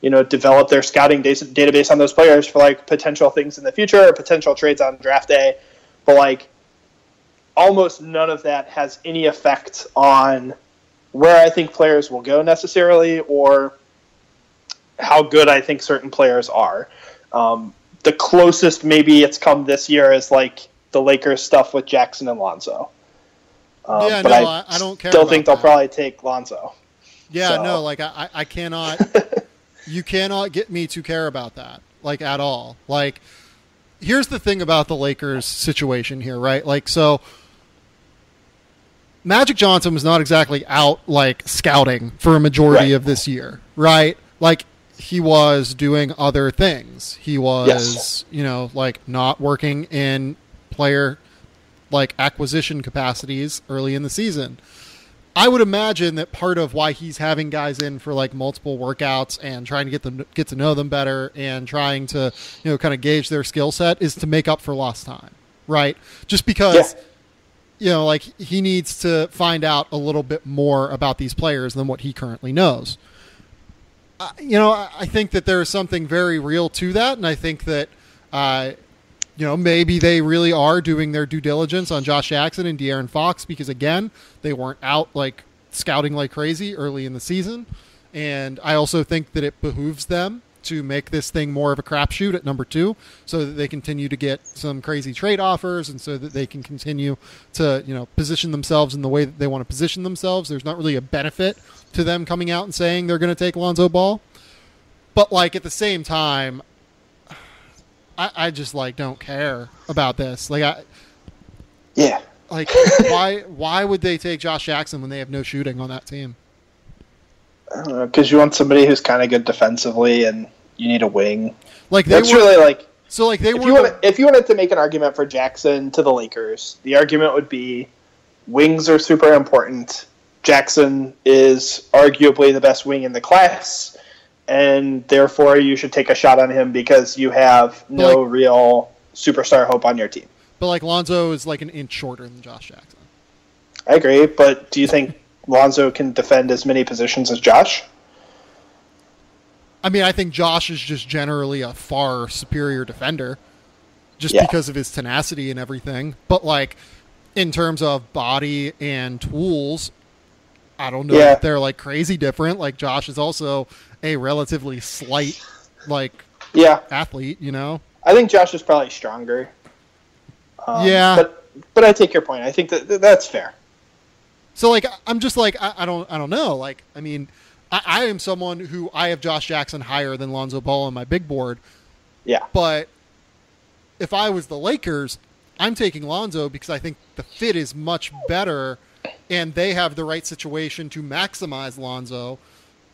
you know, develop their scouting database on those players for like potential things in the future or potential trades on draft day. But like almost none of that has any effect on where I think players will go necessarily, or how good I think certain players are. The closest maybe it's come this year is like the Lakers stuff with Jackson and Lonzo. But I don't care. Still think they'll probably take Lonzo. Yeah, so. No, like I cannot. You cannot get me to care about that, like at all. Like, here's the thing about the Lakers situation here, right? Like, so Magic Johnson was not exactly out like scouting for a majority of this year, right? Like, he was doing other things. He was, you know, like not working in player like acquisition capacities early in the season. I would imagine that part of why he's having guys in for like multiple workouts and trying to get to know them better and trying to, you know, kind of gauge their skill set is to make up for lost time, right? Just because, you know, like he needs to find out a little bit more about these players than what he currently knows. You know, I think that there is something very real to that, and I think that, you know, maybe they really are doing their due diligence on Josh Jackson and De'Aaron Fox because, again, they weren't out like scouting like crazy early in the season. And I also think that it behooves them to make this thing more of a crapshoot at number 2 so that they continue to get some crazy trade offers and so that they can continue to, you know, position themselves in the way that they want to position themselves. There's not really a benefit to them coming out and saying they're going to take Lonzo Ball. But, like, at the same time, I just like don't care about this. Like why would they take Josh Jackson when they have no shooting on that team? I don't know, because you want somebody who's kind of good defensively, and you need a wing. Like if you wanted to make an argument for Jackson to the Lakers, the argument would be wings are super important. Jackson is arguably the best wing in the class, and therefore you should take a shot on him because you have no real superstar hope on your team. But like Lonzo is like an inch shorter than Josh Jackson. I agree, but do you think Lonzo can defend as many positions as Josh? I mean, I think Josh is just generally a far superior defender just because of his tenacity and everything. But like in terms of body and tools, I don't know if they're like crazy different. Like Josh is also a relatively slight athlete, you know? I think Josh is probably stronger. But I take your point. I think that's fair. So like I'm just like I don't know. Like I mean, I am someone who I have Josh Jackson higher than Lonzo Ball on my big board. Yeah. But if I was the Lakers, I'm taking Lonzo because I think the fit is much better and they have the right situation to maximize Lonzo.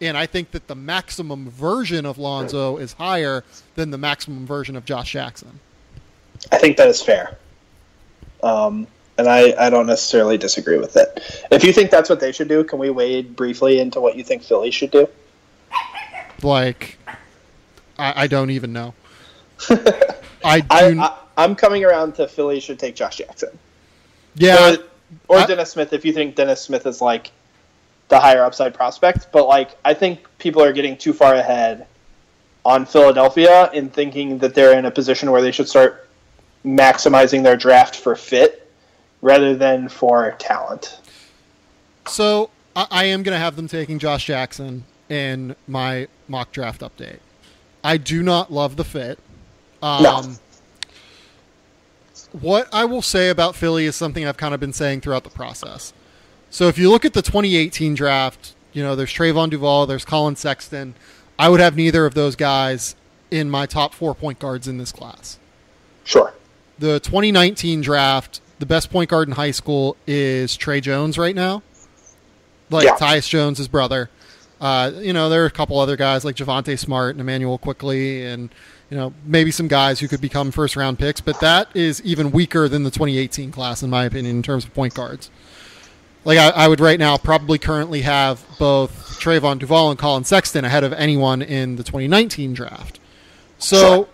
And I think that the maximum version of Lonzo is higher than the maximum version of Josh Jackson. I think that is fair. And I don't necessarily disagree with it. If you think that's what they should do, can we wade briefly into what you think Philly should do? Like, I don't even know. I'm coming around to Philly should take Josh Jackson. Yeah. Or Dennis Smith, if you think Dennis Smith is like the higher upside prospect. But like, I think people are getting too far ahead on Philadelphia in thinking that they're in a position where they should start maximizing their draft for fit rather than for talent. So I am going to have them taking Josh Jackson in my mock draft update. I do not love the fit. No. What I will say about Philly is something I've kind of been saying throughout the process. So if you look at the 2018 draft, you know, there's Trayvon Duval, there's Colin Sexton. I would have neither of those guys in my top 4 point guards in this class. Sure. The 2019 draft, the best point guard in high school is Trey Jones right now. Tyus Jones, his brother. You know, there are a couple other guys like Javonte Smart and Emmanuel Quickley and, you know, maybe some guys who could become first-round picks, but that is even weaker than the 2018 class, in my opinion, in terms of point guards. Like I would right now probably currently have both Trayvon Duval and Colin Sexton ahead of anyone in the 2019 draft. So Sure.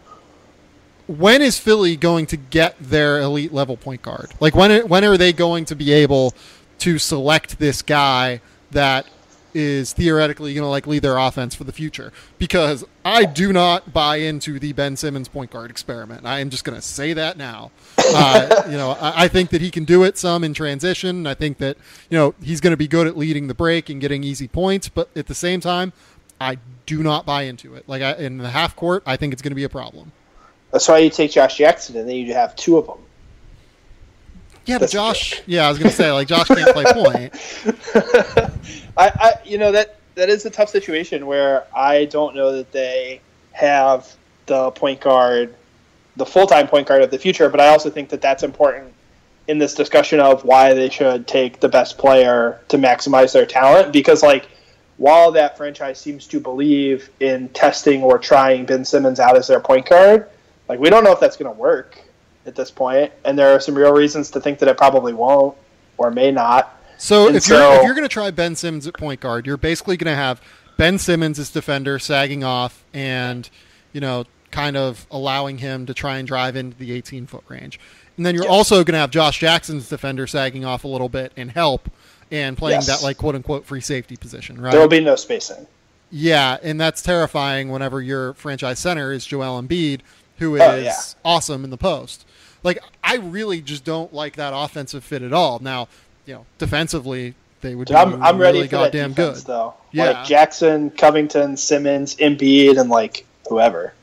when is Philly going to get their elite level point guard? Like when are they going to be able to select this guy that is theoretically going to like lead their offense for the future? Because I do not buy into the Ben Simmons point guard experiment. I am just going to say that now. I think that he can do it some in transition. I think that he's going to be good at leading the break and getting easy points. But at the same time, I do not buy into it. Like in the half court, I think it's going to be a problem. That's why you take Josh Jackson, and then you have two of them. Yeah, but Josh. Yeah, I was going to say like Josh can't play point. That is a tough situation where I don't know that they have the point guard, the full-time point guard of the future, but I also think that that's important in this discussion of why they should take the best player to maximize their talent. Because, like, while that franchise seems to believe in testing or trying Ben Simmons out as their point guard, like, we don't know if that's going to work at this point, and there are some real reasons to think that it probably won't or may not. So if you're going to try Ben Simmons at point guard, you're basically going to have Ben Simmons as defender sagging off and, kind of allowing him to try and drive into the 18-foot range. And then you're also going to have Josh Jackson's defender sagging off a little bit and help and playing that, like, quote-unquote free safety position, right? There will be no spacing. Yeah, and that's terrifying whenever your franchise center is Joel Embiid, who is awesome in the post. Like, I really just don't like that offensive fit at all. Now, defensively, they would be I'm ready really for that goddamn defense, good. Though. Yeah. Like Jackson, Covington, Simmons, Embiid, and, like, whoever.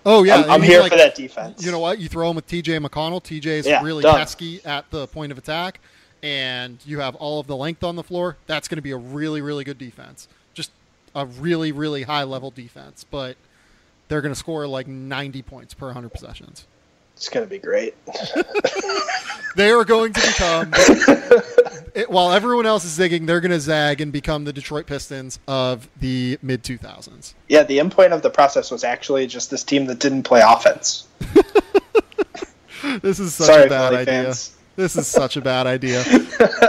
Oh, yeah. I'm here for that defense. You know what? You throw him with TJ McConnell. TJ's really pesky at the point of attack, and you have all of the length on the floor. That's going to be a really, really good defense. Just a really, really high-level defense. But they're going to score like 90 points per 100 possessions. It's going to be great. They are going to become, while everyone else is zigging, they're going to zag and become the Detroit Pistons of the mid-2000s. Yeah, the end point of the process was actually just this team that didn't play offense. This is such a bad idea. Fans. This is such a bad idea.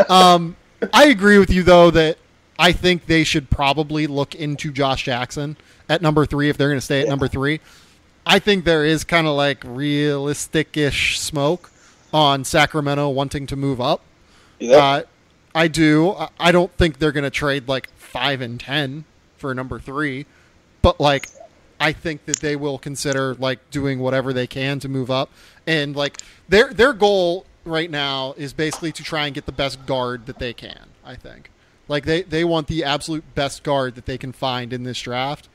I agree with you, though, that I think they should probably look into Josh Jackson at number 3 if they're going to stay at number 3. I think there is kind of like realistic-ish smoke on Sacramento wanting to move up. Yeah. I do. I don't think they're going to trade like 5 and 10 for number 3, but like I think that they will consider like doing whatever they can to move up. And like their goal right now is basically to try and get the best guard that they can. I think like they want the absolute best guard that they can find in this draft.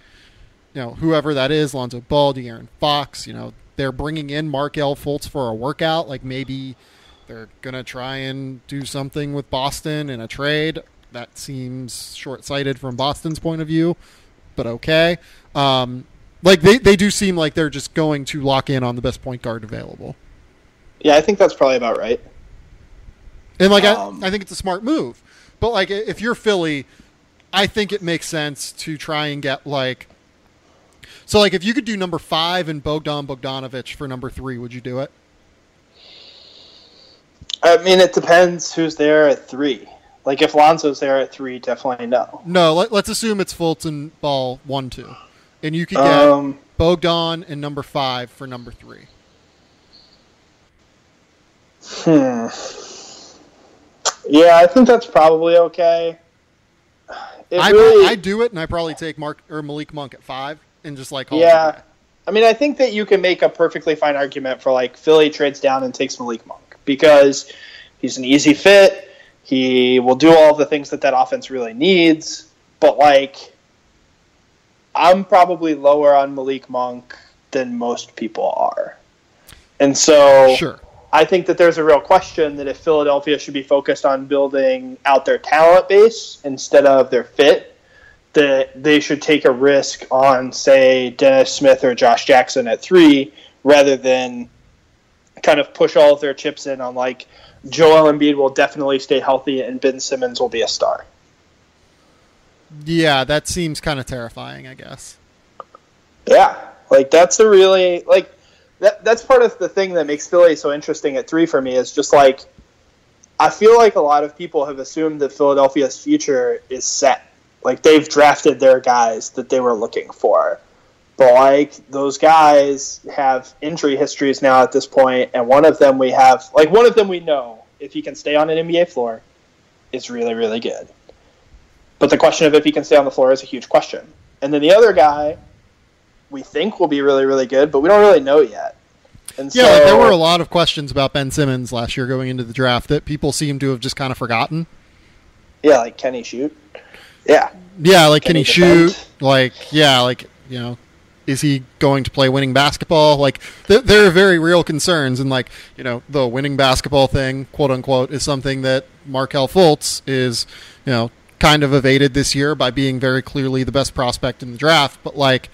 Whoever that is, Lonzo Ball, De'Aaron Fox, they're bringing in Markelle Fultz for a workout. Like maybe they're going to try and do something with Boston in a trade. That seems short-sighted from Boston's point of view, but okay. Like they do seem like they're just going to lock in on the best point guard available. Yeah, I think that's probably about right. And like I think it's a smart move. But like if you're Philly, I think it makes sense to try and get like. So, like, if you could do number 5 and Bogdanovich for number 3, would you do it? I mean, it depends who's there at 3. Like, if Lonzo's there at 3, definitely no. No, let's assume it's Fultz and Ball 1-2. And you could get Bogdan and number 5 for number 3. Yeah, I think that's probably okay. I'd do it, and I'd probably take Malik Monk at 5. And just like I mean, I think that you can make a perfectly fine argument for like Philly trades down and takes Malik Monk because he's an easy fit. He will do all of the things that offense really needs. But like, I'm probably lower on Malik Monk than most people are, and so sure. I think that there's a real question that if Philadelphia should be focused on building out their talent base instead of their fit, that they should take a risk on, say, Dennis Smith or Josh Jackson at 3 rather than kind of push all of their chips in on, like, Joel Embiid will definitely stay healthy and Ben Simmons will be a star. Yeah, that seems kind of terrifying, I guess. Yeah, like, that's a really, like, that's part of the thing that makes Philly so interesting at 3 for me is just, like, I feel like a lot of people have assumed that Philadelphia's future is set. Like, they've drafted their guys that they were looking for. But, like, those guys have injury histories now at this point, and one of them we know, if he can stay on an NBA floor, is really, really good. But the question of if he can stay on the floor is a huge question. And then the other guy we think will be really, really good, but we don't really know yet. And yeah, like there were a lot of questions about Ben Simmons last year going into the draft that people seem to have just kind of forgotten. Yeah, like, can he shoot? Yeah. Yeah, like, can he shoot? Like, yeah, like, you know, is he going to play winning basketball? Like, there are very real concerns, and, like, you know, the winning basketball thing, quote unquote, is something that Markelle Fultz is, you know, kind of evaded this year by being very clearly the best prospect in the draft. But, like,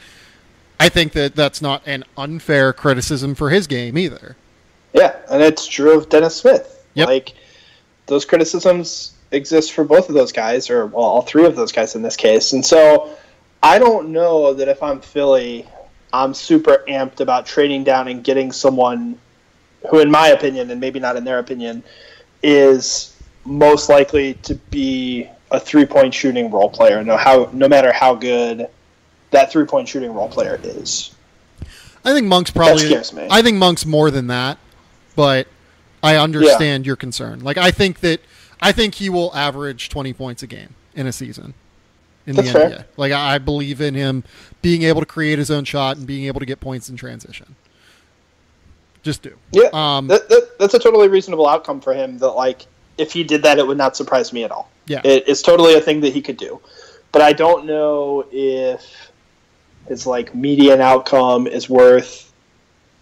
I think that that's not an unfair criticism for his game either. Yeah, and it's true of Dennis Smith. Yep. Like, those criticisms exist for both of those guys, or, well, all three of those guys in this case. And so I don't know that if I'm Philly, I'm super amped about trading down and getting someone who, in my opinion, and maybe not in their opinion, is most likely to be a three-point shooting role player, no matter how good that three-point shooting role player is. I think Monk's probably... That scares me. I think Monk's more than that, but I understand your concern. Like, I think he will average 20 points a game in a season in That's the NBA. fair. Like, I believe in him being able to create his own shot and being able to get points in transition. Just do. Yeah, that's a totally reasonable outcome for him. That, like, if he did that, it would not surprise me at all. Yeah, it's totally a thing that he could do. But I don't know if his, like, median outcome is worth,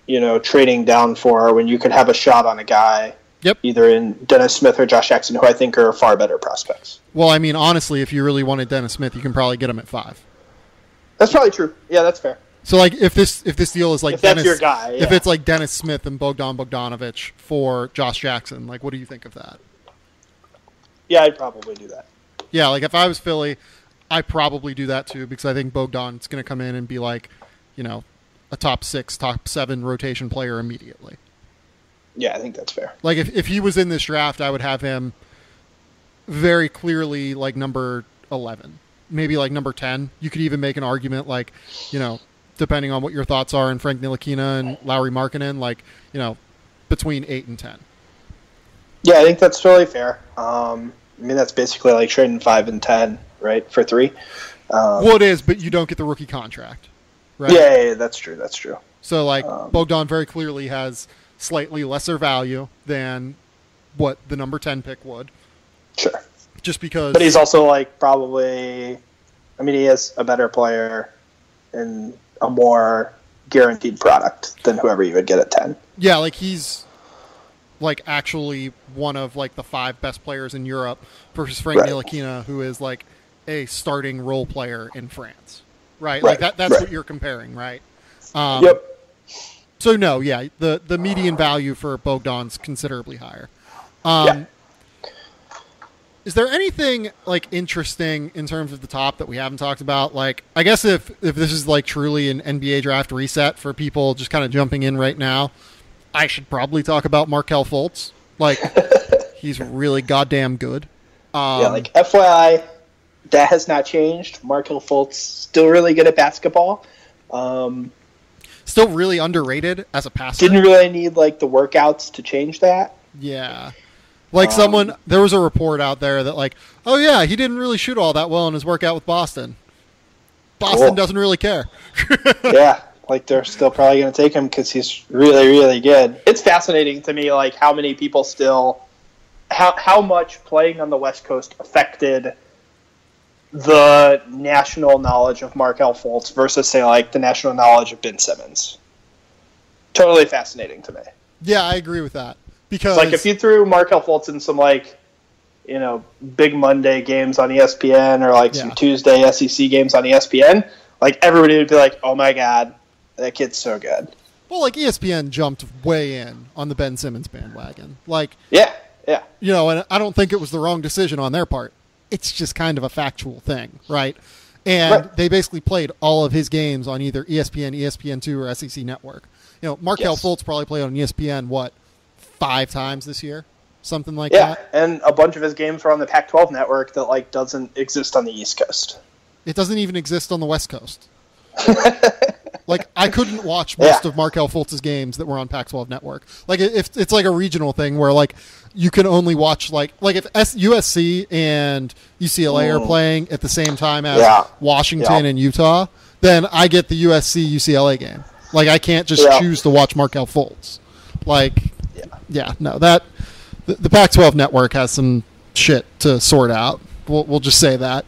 you know, trading down for when you could have a shot on a guy. Yep. Either in Dennis Smith or Josh Jackson, who I think are far better prospects. Well, I mean, honestly, if you really wanted Dennis Smith, you can probably get him at 5. That's probably true. Yeah, that's fair. So, like, if this deal is like if that's your guy, if it's like Dennis Smith and Bogdan Bogdanovic for Josh Jackson, like, what do you think of that? Yeah, I'd probably do that. Yeah, like, if I was Philly, I probably do that too, because I think Bogdan's going to come in and be like, you know, a top 6, top 7 rotation player immediately. Yeah, I think that's fair. Like, if he was in this draft, I would have him very clearly, like, number 11. Maybe, like, number 10. You could even make an argument, like, you know, depending on what your thoughts are in Frank Ntilikina and Lauri Markkanen, like, you know, between 8 and 10. Yeah, I think that's totally fair. I mean, that's basically like trading 5 and 10, right, for 3. Well, it is, but you don't get the rookie contract, right? Yeah, that's true. That's true. So, like, Bogdan very clearly has slightly lesser value than what the number 10 pick would. Sure. Just because... But he's also, like, probably... I mean, he is a better player and a more guaranteed product than whoever you would get at 10. Yeah, like, he's, like, actually one of, like, the 5 best players in Europe versus Frank Ntilikina, who is, like, a starting role player in France. Right? Like, that's what you're comparing, right? Yep. So, no, yeah, the median value for Bogdan's considerably higher. Is there anything, like, interesting in terms of the top that we haven't talked about? Like, I guess if this is, like, truly an NBA draft reset for people just kind of jumping in right now, I should probably talk about Markelle Fultz. Like, he's really goddamn good. Yeah, like, FYI, that has not changed. Markelle Fultz still really good at basketball. Still really underrated as a passer. Didn't really need, like, the workouts to change that. Yeah. Like, there was a report out there that, like, oh yeah, he didn't really shoot all that well in his workout with Boston. Boston doesn't really care. Yeah, like, they're still probably going to take him because he's really, really good. It's fascinating to me, like, how many people still, how much playing on the West Coast affected the national knowledge of Markelle Fultz versus, say, like, the national knowledge of Ben Simmons. Totally fascinating to me. Yeah, I agree with that. Because, like, if you threw Markelle Fultz in some, like, you know, big Monday games on ESPN or, like, some Tuesday SEC games on ESPN, like, everybody would be like, oh my God, that kid's so good. Well, like, ESPN jumped way in on the Ben Simmons bandwagon. Like, yeah. You know, and I don't think it was the wrong decision on their part. It's just kind of a factual thing, right? And they basically played all of his games on either ESPN, ESPN2, or SEC Network. You know, Markelle Fultz probably played on ESPN, 5 times this year? something like that. Yeah, and a bunch of his games were on the Pac-12 network that like doesn't exist on the East Coast. It doesn't even exist on the West Coast. Like, I couldn't watch most of Markelle Fultz's games that were on Pac-12 network. Like, if it's like a regional thing where like you can only watch like if USC and UCLA are playing at the same time as Washington and Utah, then I get the USC UCLA game. Like, I can't just choose to watch Markelle Fultz. Like, no, that the Pac-12 network has some shit to sort out. We'll just say that.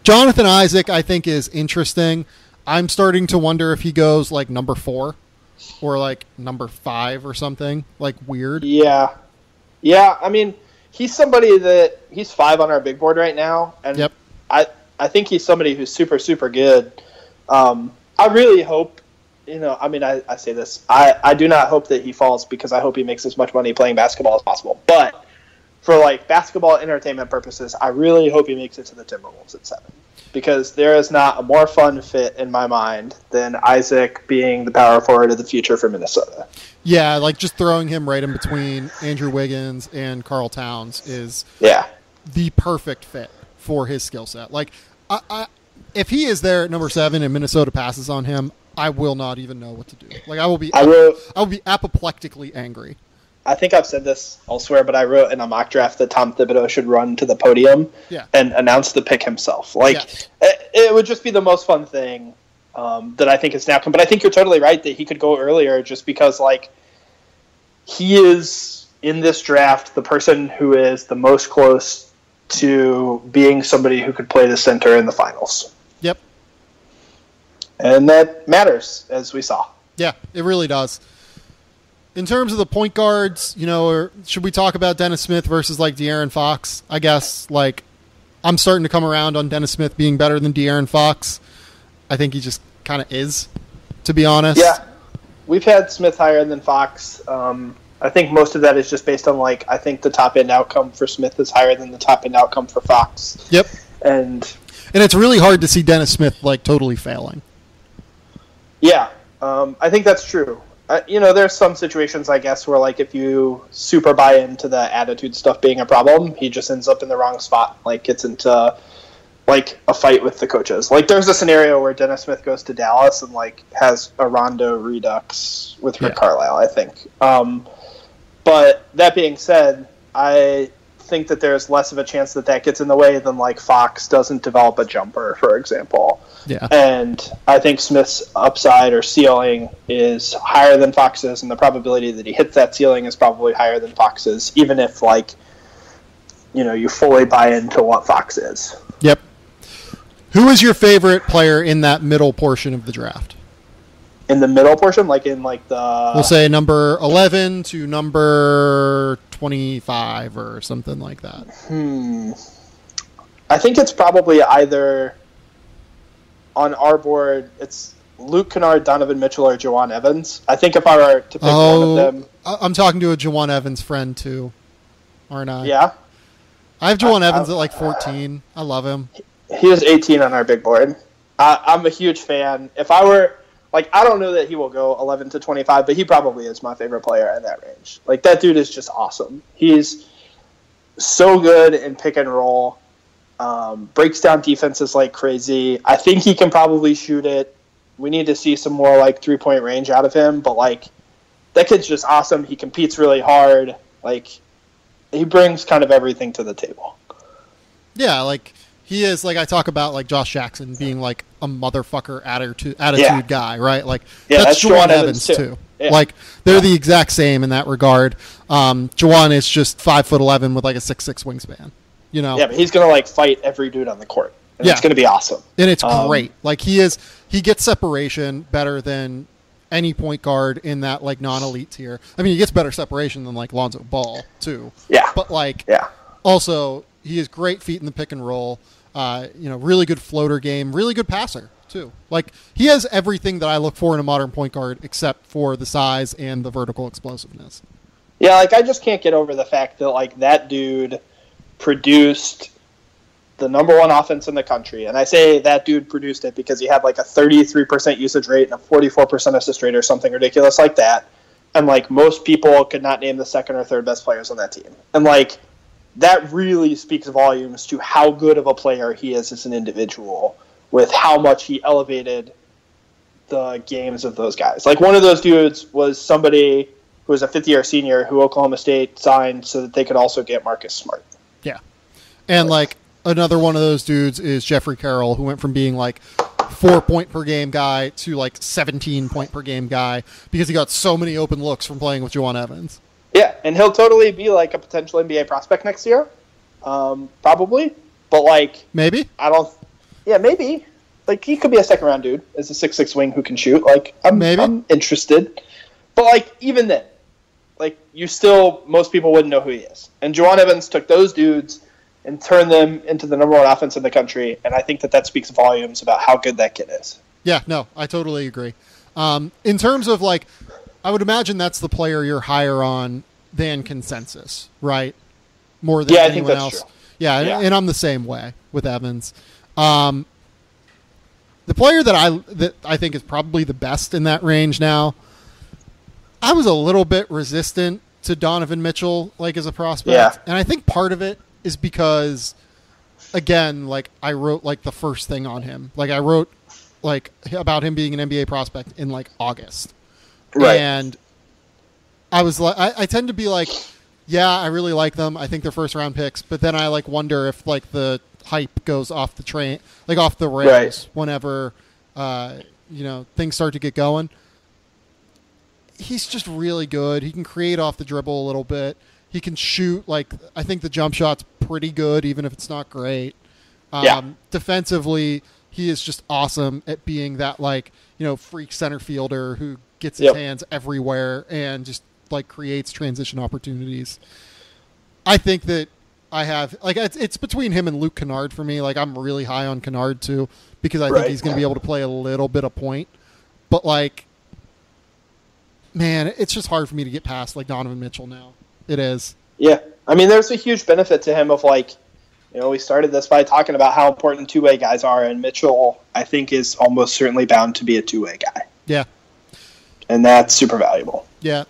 Jonathan Isaac, I think, is interesting. I'm starting to wonder if he goes like number 4 or like number 5 or something like weird. Yeah. I mean, he's somebody that he's 5 on our big board right now, and I think he's somebody who's super, super good. I really hope, I mean, I say this, I do not hope that he falls because I hope he makes as much money playing basketball as possible. But for like basketball entertainment purposes, I really hope he makes it to the Timberwolves at 7. Because there is not a more fun fit in my mind than Isaac being the power forward of the future for Minnesota. Yeah, like just throwing him right in between Andrew Wiggins and Karl Towns is the perfect fit for his skill set. Like, if he is there at number 7 and Minnesota passes on him, I will not even know what to do. Like, I will be apoplectically angry. I think I've said this elsewhere, but I wrote in a mock draft that Tom Thibodeau should run to the podium and announce the pick himself. Like, it would just be the most fun thing that I think is now come. But I think you're totally right that he could go earlier just because, like, he is, in this draft, the person who is the most close to being somebody who could play the center in the finals. Yep. And that matters, as we saw. Yeah, it really does. In terms of the point guards, or should we talk about Dennis Smith versus like De'Aaron Fox? I guess like I'm starting to come around on Dennis Smith being better than De'Aaron Fox. I think he just kind of is, to be honest. Yeah, we've had Smith higher than Fox. I think most of that is just based on like I think the top end outcome for Smith is higher than the top end outcome for Fox. Yep, and it's really hard to see Dennis Smith like totally failing. Yeah, I think that's true. There's some situations, I guess, where, like, if you super buy into the attitude stuff being a problem, he just ends up in the wrong spot, like, gets into, like, a fight with the coaches. Like, there's a scenario where Dennis Smith goes to Dallas and, like, has a Rondo redux with Rick Carlisle, I think. But that being said, I think that there's less of a chance that gets in the way than, like, Fox doesn't develop a jumper, for example. Yeah. And I think Smith's upside or ceiling is higher than Fox's, and the probability that he hits that ceiling is probably higher than Fox's, even if, like, you fully buy into what Fox is. Yep. Who is your favorite player in that middle portion of the draft? In the middle portion? Like in, like, the... We'll say number 11 to number 25 or something like that. I think it's probably either... On our board, it's Luke Kennard, Donovan Mitchell, or Jawun Evans. I think if I were to pick one of them... I'm talking to a Jawun Evans friend, too, aren't I? Yeah? I have Jawun Evans at, like, 14. I love him. He was 18 on our big board. I'm a huge fan. If I were... Like, I don't know that he will go 11 to 25, but he probably is my favorite player in that range. Like, that dude is just awesome. He's so good in pick and roll. Breaks down defenses like crazy. I think he can probably shoot it. We need to see some more like 3-point range out of him, but like that kid's just awesome. He competes really hard. Like he brings kind of everything to the table. Yeah, like he is like I talk about like Josh Jackson being like a motherfucker attitude guy, right? Like that's Jawun Evans too. Yeah. Like they're the exact same in that regard. Jawun is just 5'11" with like a 6'6" wingspan. Yeah, but he's gonna like fight every dude on the court. And it's gonna be awesome. And it's great. Like he gets separation better than any point guard in that like non-elite tier. I mean, he gets better separation than like Lonzo Ball too. Yeah. But like also he has great feet in the pick and roll. Really good floater game, really good passer too. Like he has everything that I look for in a modern point guard except for the size and the vertical explosiveness. Yeah, like I just can't get over the fact that like that dude produced the number one offense in the country. And I say that dude produced it because he had like a 33% usage rate and a 44% assist rate or something ridiculous like that. and like most people could not name the second or third best players on that team. And like that really speaks volumes to how good of a player he is as an individual, with how much he elevated the games of those guys. Like one of those dudes was somebody who was a fifth-year senior who Oklahoma State signed so that they could also get Marcus Smart. Yeah. And like another one of those dudes is Jeffrey Carroll, who went from being like 4-point-per-game guy to like 17-point-per-game guy because he got so many open looks from playing with Jawun Evans. Yeah, and he'll totally be like a potential NBA prospect next year, probably. But like, maybe maybe. Like he could be a second-round dude as a 6'6" wing who can shoot. Like I'm interested, but like even then, like most people wouldn't know who he is. And Jawun Evans took those dudes and turned them into the number one offense in the country, and I think that speaks volumes about how good that kid is. Yeah, no, I totally agree. In terms of like, I would imagine that's the player you're higher on than consensus, right? More than anyone else. True. Yeah, and I'm the same way with Evans. The player that I think is probably the best in that range now, I was a little bit resistant to Donovan Mitchell, like as a prospect. Yeah. And I think part of it is because, again, like I wrote like the first thing on him. Like I wrote like about him being an NBA prospect in like August. Right. And I was like, I tend to be like, yeah, I really like them. I think they're first round picks, but then I like wonder if like the hype goes off the train, like off the rails whenever, things start to get going. He's just really good. He can create off the dribble a little bit. He can shoot. Like, I think the jump shot's pretty good, even if it's not great. Defensively, he is just awesome at being that, like, freak center fielder who gets his hands everywhere and just, like, creates transition opportunities. I think that I have, like, it's between him and Luke Kennard for me. Like, I'm really high on Kennard, too, because I think he's going to be able to play a little bit of point. But, like, man, it's just hard for me to get past, like, Donovan Mitchell now. It is. Yeah. I mean, there's a huge benefit to him of, like, we started this by talking about how important two-way guys are, and Mitchell, I think, is almost certainly bound to be a two-way guy. Yeah. And that's super valuable. Yeah.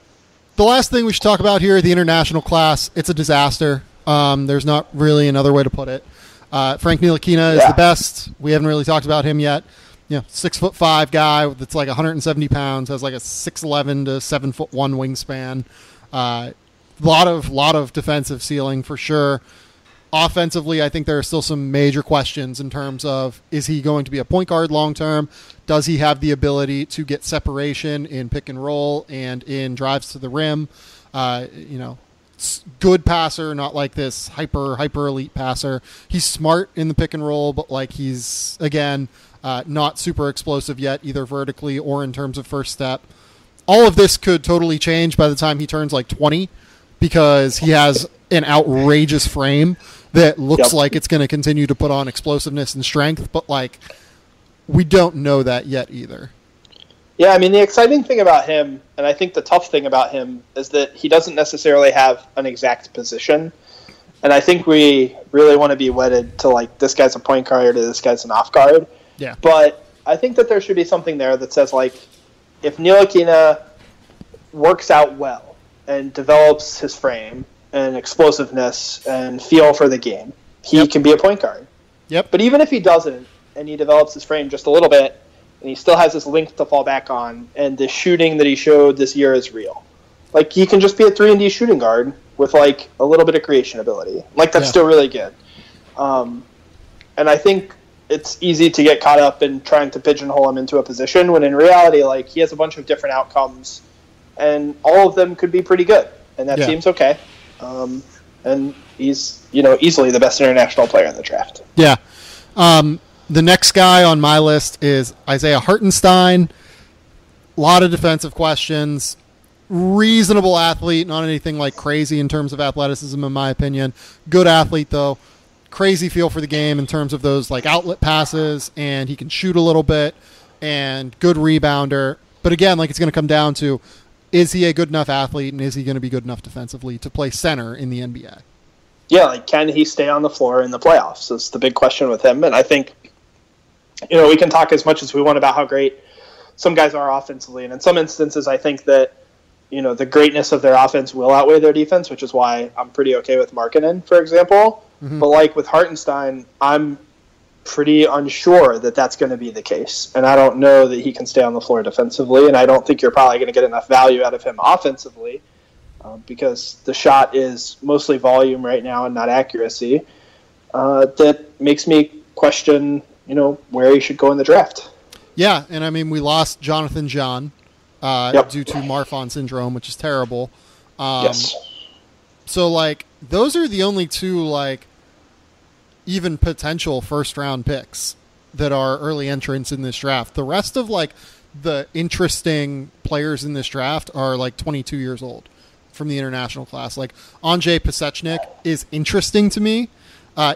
The last thing we should talk about here, the international class, it's a disaster. There's not really another way to put it. Frank Ntilikina is the best. We haven't really talked about him yet. 6'5" guy that's like 170 pounds, has like a 6'11" to 7'1" wingspan. Lot of defensive ceiling for sure. Offensively, I think there are still some major questions in terms of, is he going to be a point guard long term? Does he have the ability to get separation in pick and roll and in drives to the rim? Good passer, not like this hyper elite passer. He's smart in the pick and roll, but like he's again not super explosive yet, either vertically or in terms of first step. All of this could totally change by the time he turns like 20, because he has an outrageous frame that looks like it's going to continue to put on explosiveness and strength, but like we don't know that yet either. Yeah, I mean, the exciting thing about him, and I think the tough thing about him, is that he doesn't necessarily have an exact position. And I think we really want to be wedded to, like, this guy's a point guard or this guy's an off guard. Yeah. But I think that there should be something there that says, like, if Ntilikina works out well and develops his frame and explosiveness and feel for the game, he can be a point guard. Yep. But even if he doesn't, and he develops his frame just a little bit, and he still has his length to fall back on, and the shooting that he showed this year is real. Like, he can just be a 3-and-D shooting guard with, like, a little bit of creation ability. Like, that's still really good. And I think it's easy to get caught up in trying to pigeonhole him into a position, when in reality, like, he has a bunch of different outcomes, and all of them could be pretty good. And that seems okay. And he's, easily the best international player in the draft. Yeah. The next guy on my list is Isaiah Hartenstein. A lot of defensive questions. Reasonable athlete, not anything like crazy in terms of athleticism, in my opinion. Good athlete, though. Crazy feel for the game in terms of those like outlet passes, and he can shoot a little bit, and good rebounder. But again, like, it's going to come down to, is he a good enough athlete, and is he going to be good enough defensively to play center in the NBA? Yeah, like, can he stay on the floor in the playoffs is the big question with him. And I think, we can talk as much as we want about how great some guys are offensively. And in some instances, I think that the greatness of their offense will outweigh their defense, which is why I'm pretty okay with Markkanen, for example. Mm-hmm. But like with Hartenstein, I'm pretty unsure that that's going to be the case. And I don't know that he can stay on the floor defensively, and I don't think you're probably going to get enough value out of him offensively because the shot is mostly volume right now and not accuracy. That makes me question, where he should go in the draft. Yeah, and I mean, we lost Jonathan John due to Marfan syndrome, which is terrible. Yes. So, like, those are the only two, like, even potential first-round picks that are early entrants in this draft. The rest of, like, the interesting players in this draft are, like, 22 years old from the international class. Like, Andrzej Pasechnik is interesting to me.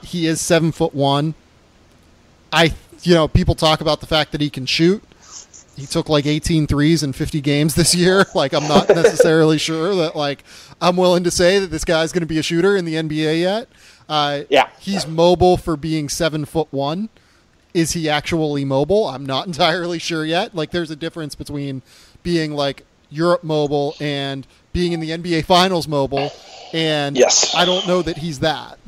He is 7'1". People talk about the fact that he can shoot. He took like 18 threes in 50 games this year. Like, I'm not necessarily sure that, like, I'm willing to say that this guy's going to be a shooter in the NBA yet. He's mobile for being 7'1". Is he actually mobile? I'm not entirely sure yet. Like, there's a difference between being like Europe mobile and being in the NBA Finals mobile. And yes. I don't know that he's that.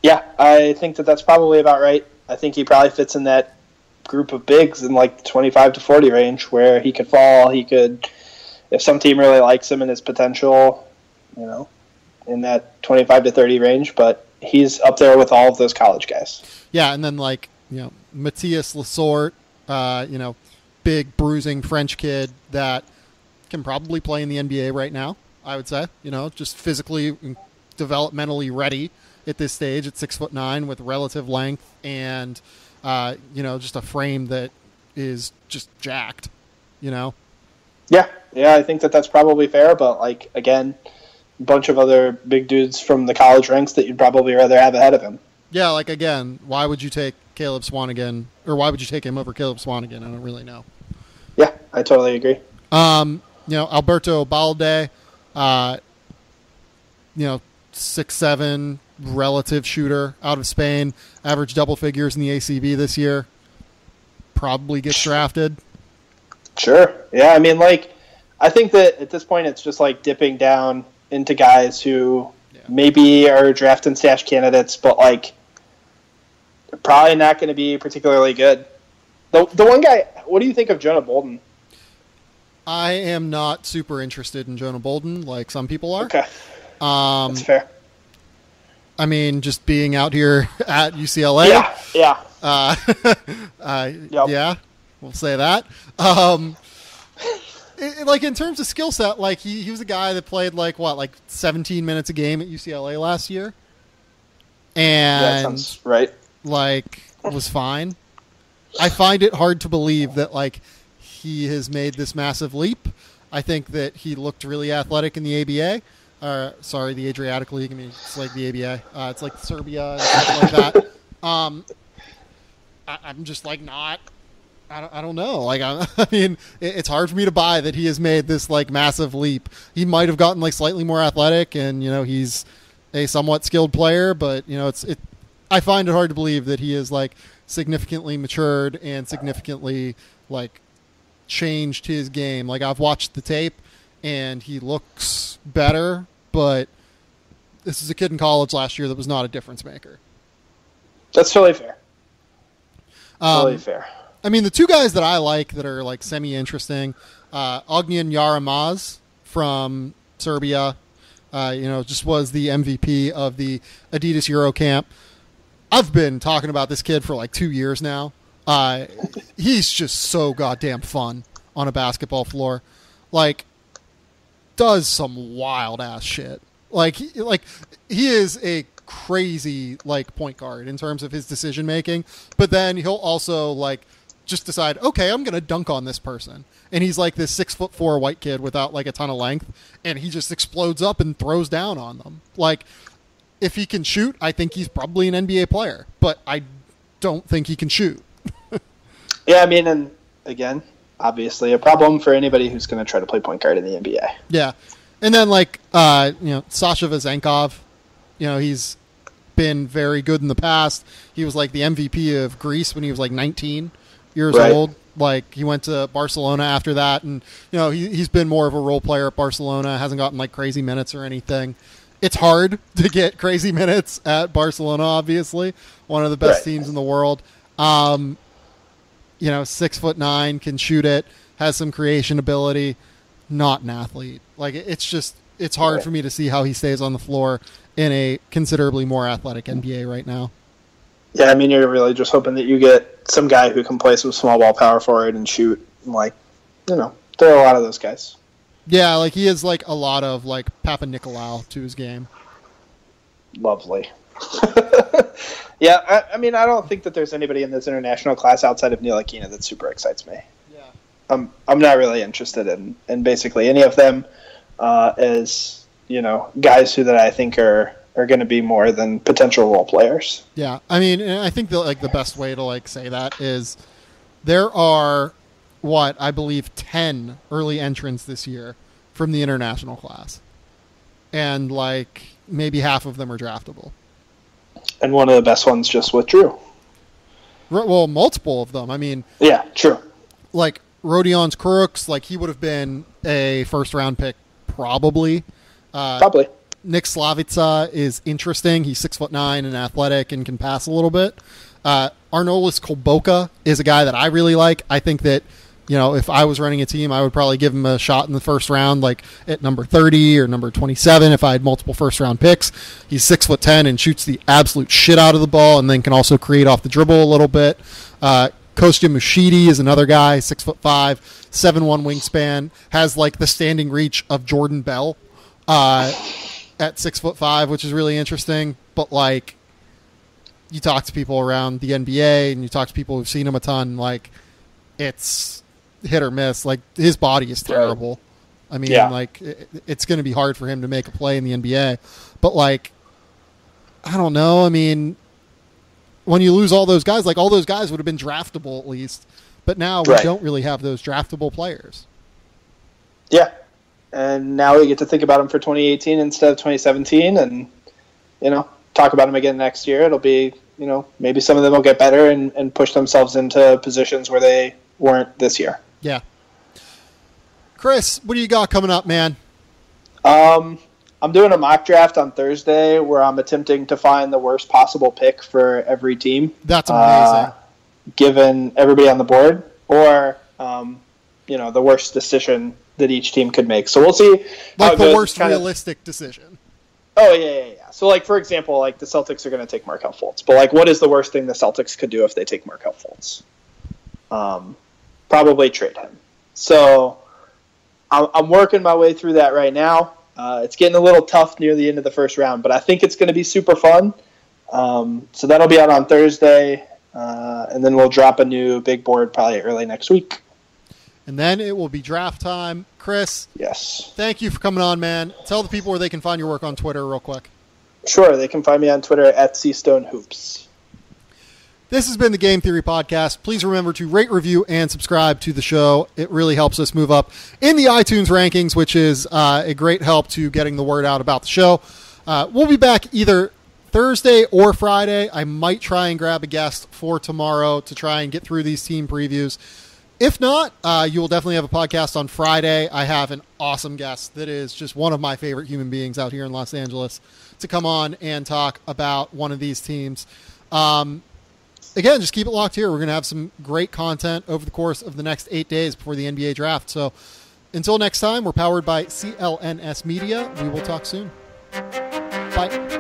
Yeah, I think that that's probably about right. I think he probably fits in that group of bigs in like the 25 to 40 range where he could fall. He could, if some team really likes him and his potential, in that 25 to 30 range, but he's up there with all of those college guys. Yeah, and then like, Matthias Lesort, big bruising French kid that can probably play in the NBA right now, I would say, just physically and developmentally ready at this stage at 6'9" with relative length and, just a frame that is just jacked, Yeah, I think that that's probably fair, but like, again, a bunch of other big dudes from the college ranks that you'd probably rather have ahead of him. Yeah, like, again, why would you take Caleb Swanigan, or why would you take him over Caleb Swanigan? I don't really know. Yeah, I totally agree. Alberto Balde, 6'7", relative shooter out of Spain, average double figures in the ACB this year, probably gets drafted. Sure. Yeah, I mean, like, I think that at this point it's just like dipping down into guys who maybe are draft and stash candidates, but like they're probably not going to be particularly good. The one guy, what do you think of Jonah Bolden? I am not super interested in Jonah Bolden like some people are. Okay. That's fair. I mean, just being out here at UCLA. Yeah. Yep. Yeah, we'll say that. Like, in terms of skill set, like, he was a guy that played, like 17 minutes a game at UCLA last year. And, that sounds right. Like, was fine. I find it hard to believe that, like, he has made this massive leap. I think that he looked really athletic in the ABA. The Adriatic League. I mean, it's like the ABA. It's like Serbia and stuff like that. I'm just like not. I don't know. Like, I mean, it's hard for me to buy that he has made this like massive leap. He might have gotten like slightly more athletic, and he's a somewhat skilled player, but I find it hard to believe that he is like significantly matured and significantly like changed his game. Like, I've watched the tape. And he looks better, but this is a kid in college last year that was not a difference maker. That's totally fair. Totally fair. I mean, the two guys that I like that are like semi-interesting, Ognjen Jaramaz from Serbia, just was the MVP of the Adidas Eurocamp. I've been talking about this kid for like 2 years now. He's just so goddamn fun on a basketball floor. Like, does some wild ass shit. Like he is a crazy like point guard in terms of his decision making, but then he'll also like just decide, okay, I'm gonna dunk on this person, and he's like this 6'4" white kid without like a ton of length, and he just explodes up and throws down on them. Like, if he can shoot, I think he's probably an NBA player, but I don't think he can shoot. Yeah, I mean, and again, obviously a problem for anybody who's going to try to play point guard in the NBA. Yeah. And then like, Sasha Vezenkov, he's been very good in the past. He was like the MVP of Greece when he was like 19 years old. Like, he went to Barcelona after that, and, you know, he's been more of a role player at Barcelona, hasn't gotten, like, crazy minutes or anything. It's hard to get crazy minutes at Barcelona, obviously. One of the best teams in the world. You know, 6'9", can shoot it, has some creation ability, not an athlete. Like, it's hard for me to see how he stays on the floor in a considerably more athletic NBA right now. Yeah, I mean, you're really just hoping that you get some guy who can play some small ball power forward and shoot. Like, you know, there are a lot of those guys. Yeah, like, he has, like, a lot of, like, Papa Nicolau to his game. Lovely. Yeah, I mean, I don't think that there's anybody in this international class outside of Ntilikina that super excites me. Yeah. I'm not really interested in basically any of them as, you know, guys that I think are going to be more than potential role players. Yeah, I mean, I think the best way to, like, say that is there are, I believe 10 early entrants this year from the international class. And, like, maybe half of them are draftable. And one of the best ones just withdrew. Well, multiple of them. I mean... Yeah, true. Like, Rodions Kurucs, like, he would have been a first-round pick, probably. Probably. Nick Slavica is interesting. He's 6'9" and athletic and can pass a little bit. Arnolis Kolboka is a guy that I really like. I think that, you know, if I was running a team, I would probably give him a shot in the first round, like at number 30 or number 27 if I had multiple first-round picks. He's 6'10" and shoots the absolute shit out of the ball and then can also create off the dribble a little bit. Kostya Mushidi is another guy, 6'5", 7'1" wingspan, has like the standing reach of Jordan Bell at 6'5", which is really interesting. But like, you talk to people around the NBA and you talk to people who've seen him a ton, like, it's hit or miss. Like, his body is terrible. I mean, like, it's going to be hard for him to make a play in the NBA. But like, I don't know. I mean, when you lose all those guys, like, all those guys would have been draftable at least. But now we don't really have those draftable players. Yeah. And now we get to think about them for 2018 instead of 2017 and, you know, talk about them again next year. It'll be, you know, maybe some of them will get better and push themselves into positions where they weren't this year. Yeah. Chris, what do you got coming up, man? I'm doing a mock draft on Thursday where I'm attempting to find the worst possible pick for every team. That's amazing. Given everybody on the board, or, you know, the worst decision that each team could make. So we'll see. Like the worst realistic decision. Oh, yeah. So, like, for example, like, the Celtics are going to take Markelle Fultz. But, like, what is the worst thing the Celtics could do if they take Markelle Fultz? Probably trade him. So, I'm working my way through that right now. It's getting a little tough near the end of the first round, but I think it's going to be super fun. So that'll be out on Thursday, and then we'll drop a new big board probably early next week. And then it will be draft time. Chris, yes, thank you for coming on, man. Tell the people where they can find your work on Twitter real quick. Sure, they can find me on Twitter at CStoneHoops. This has been the Game Theory Podcast. Please remember to rate, review, and subscribe to the show. It really helps us move up in the iTunes rankings, which is a great help to getting the word out about the show. We'll be back either Thursday or Friday. I might try and grab a guest for tomorrow to try and get through these team previews. If not, you will definitely have a podcast on Friday. I have an awesome guest that is just one of my favorite human beings out here in Los Angeles to come on and talk about one of these teams. Again, just keep it locked here. We're going to have some great content over the course of the next 8 days before the NBA draft. So until next time, we're powered by CLNS Media. We will talk soon. Bye.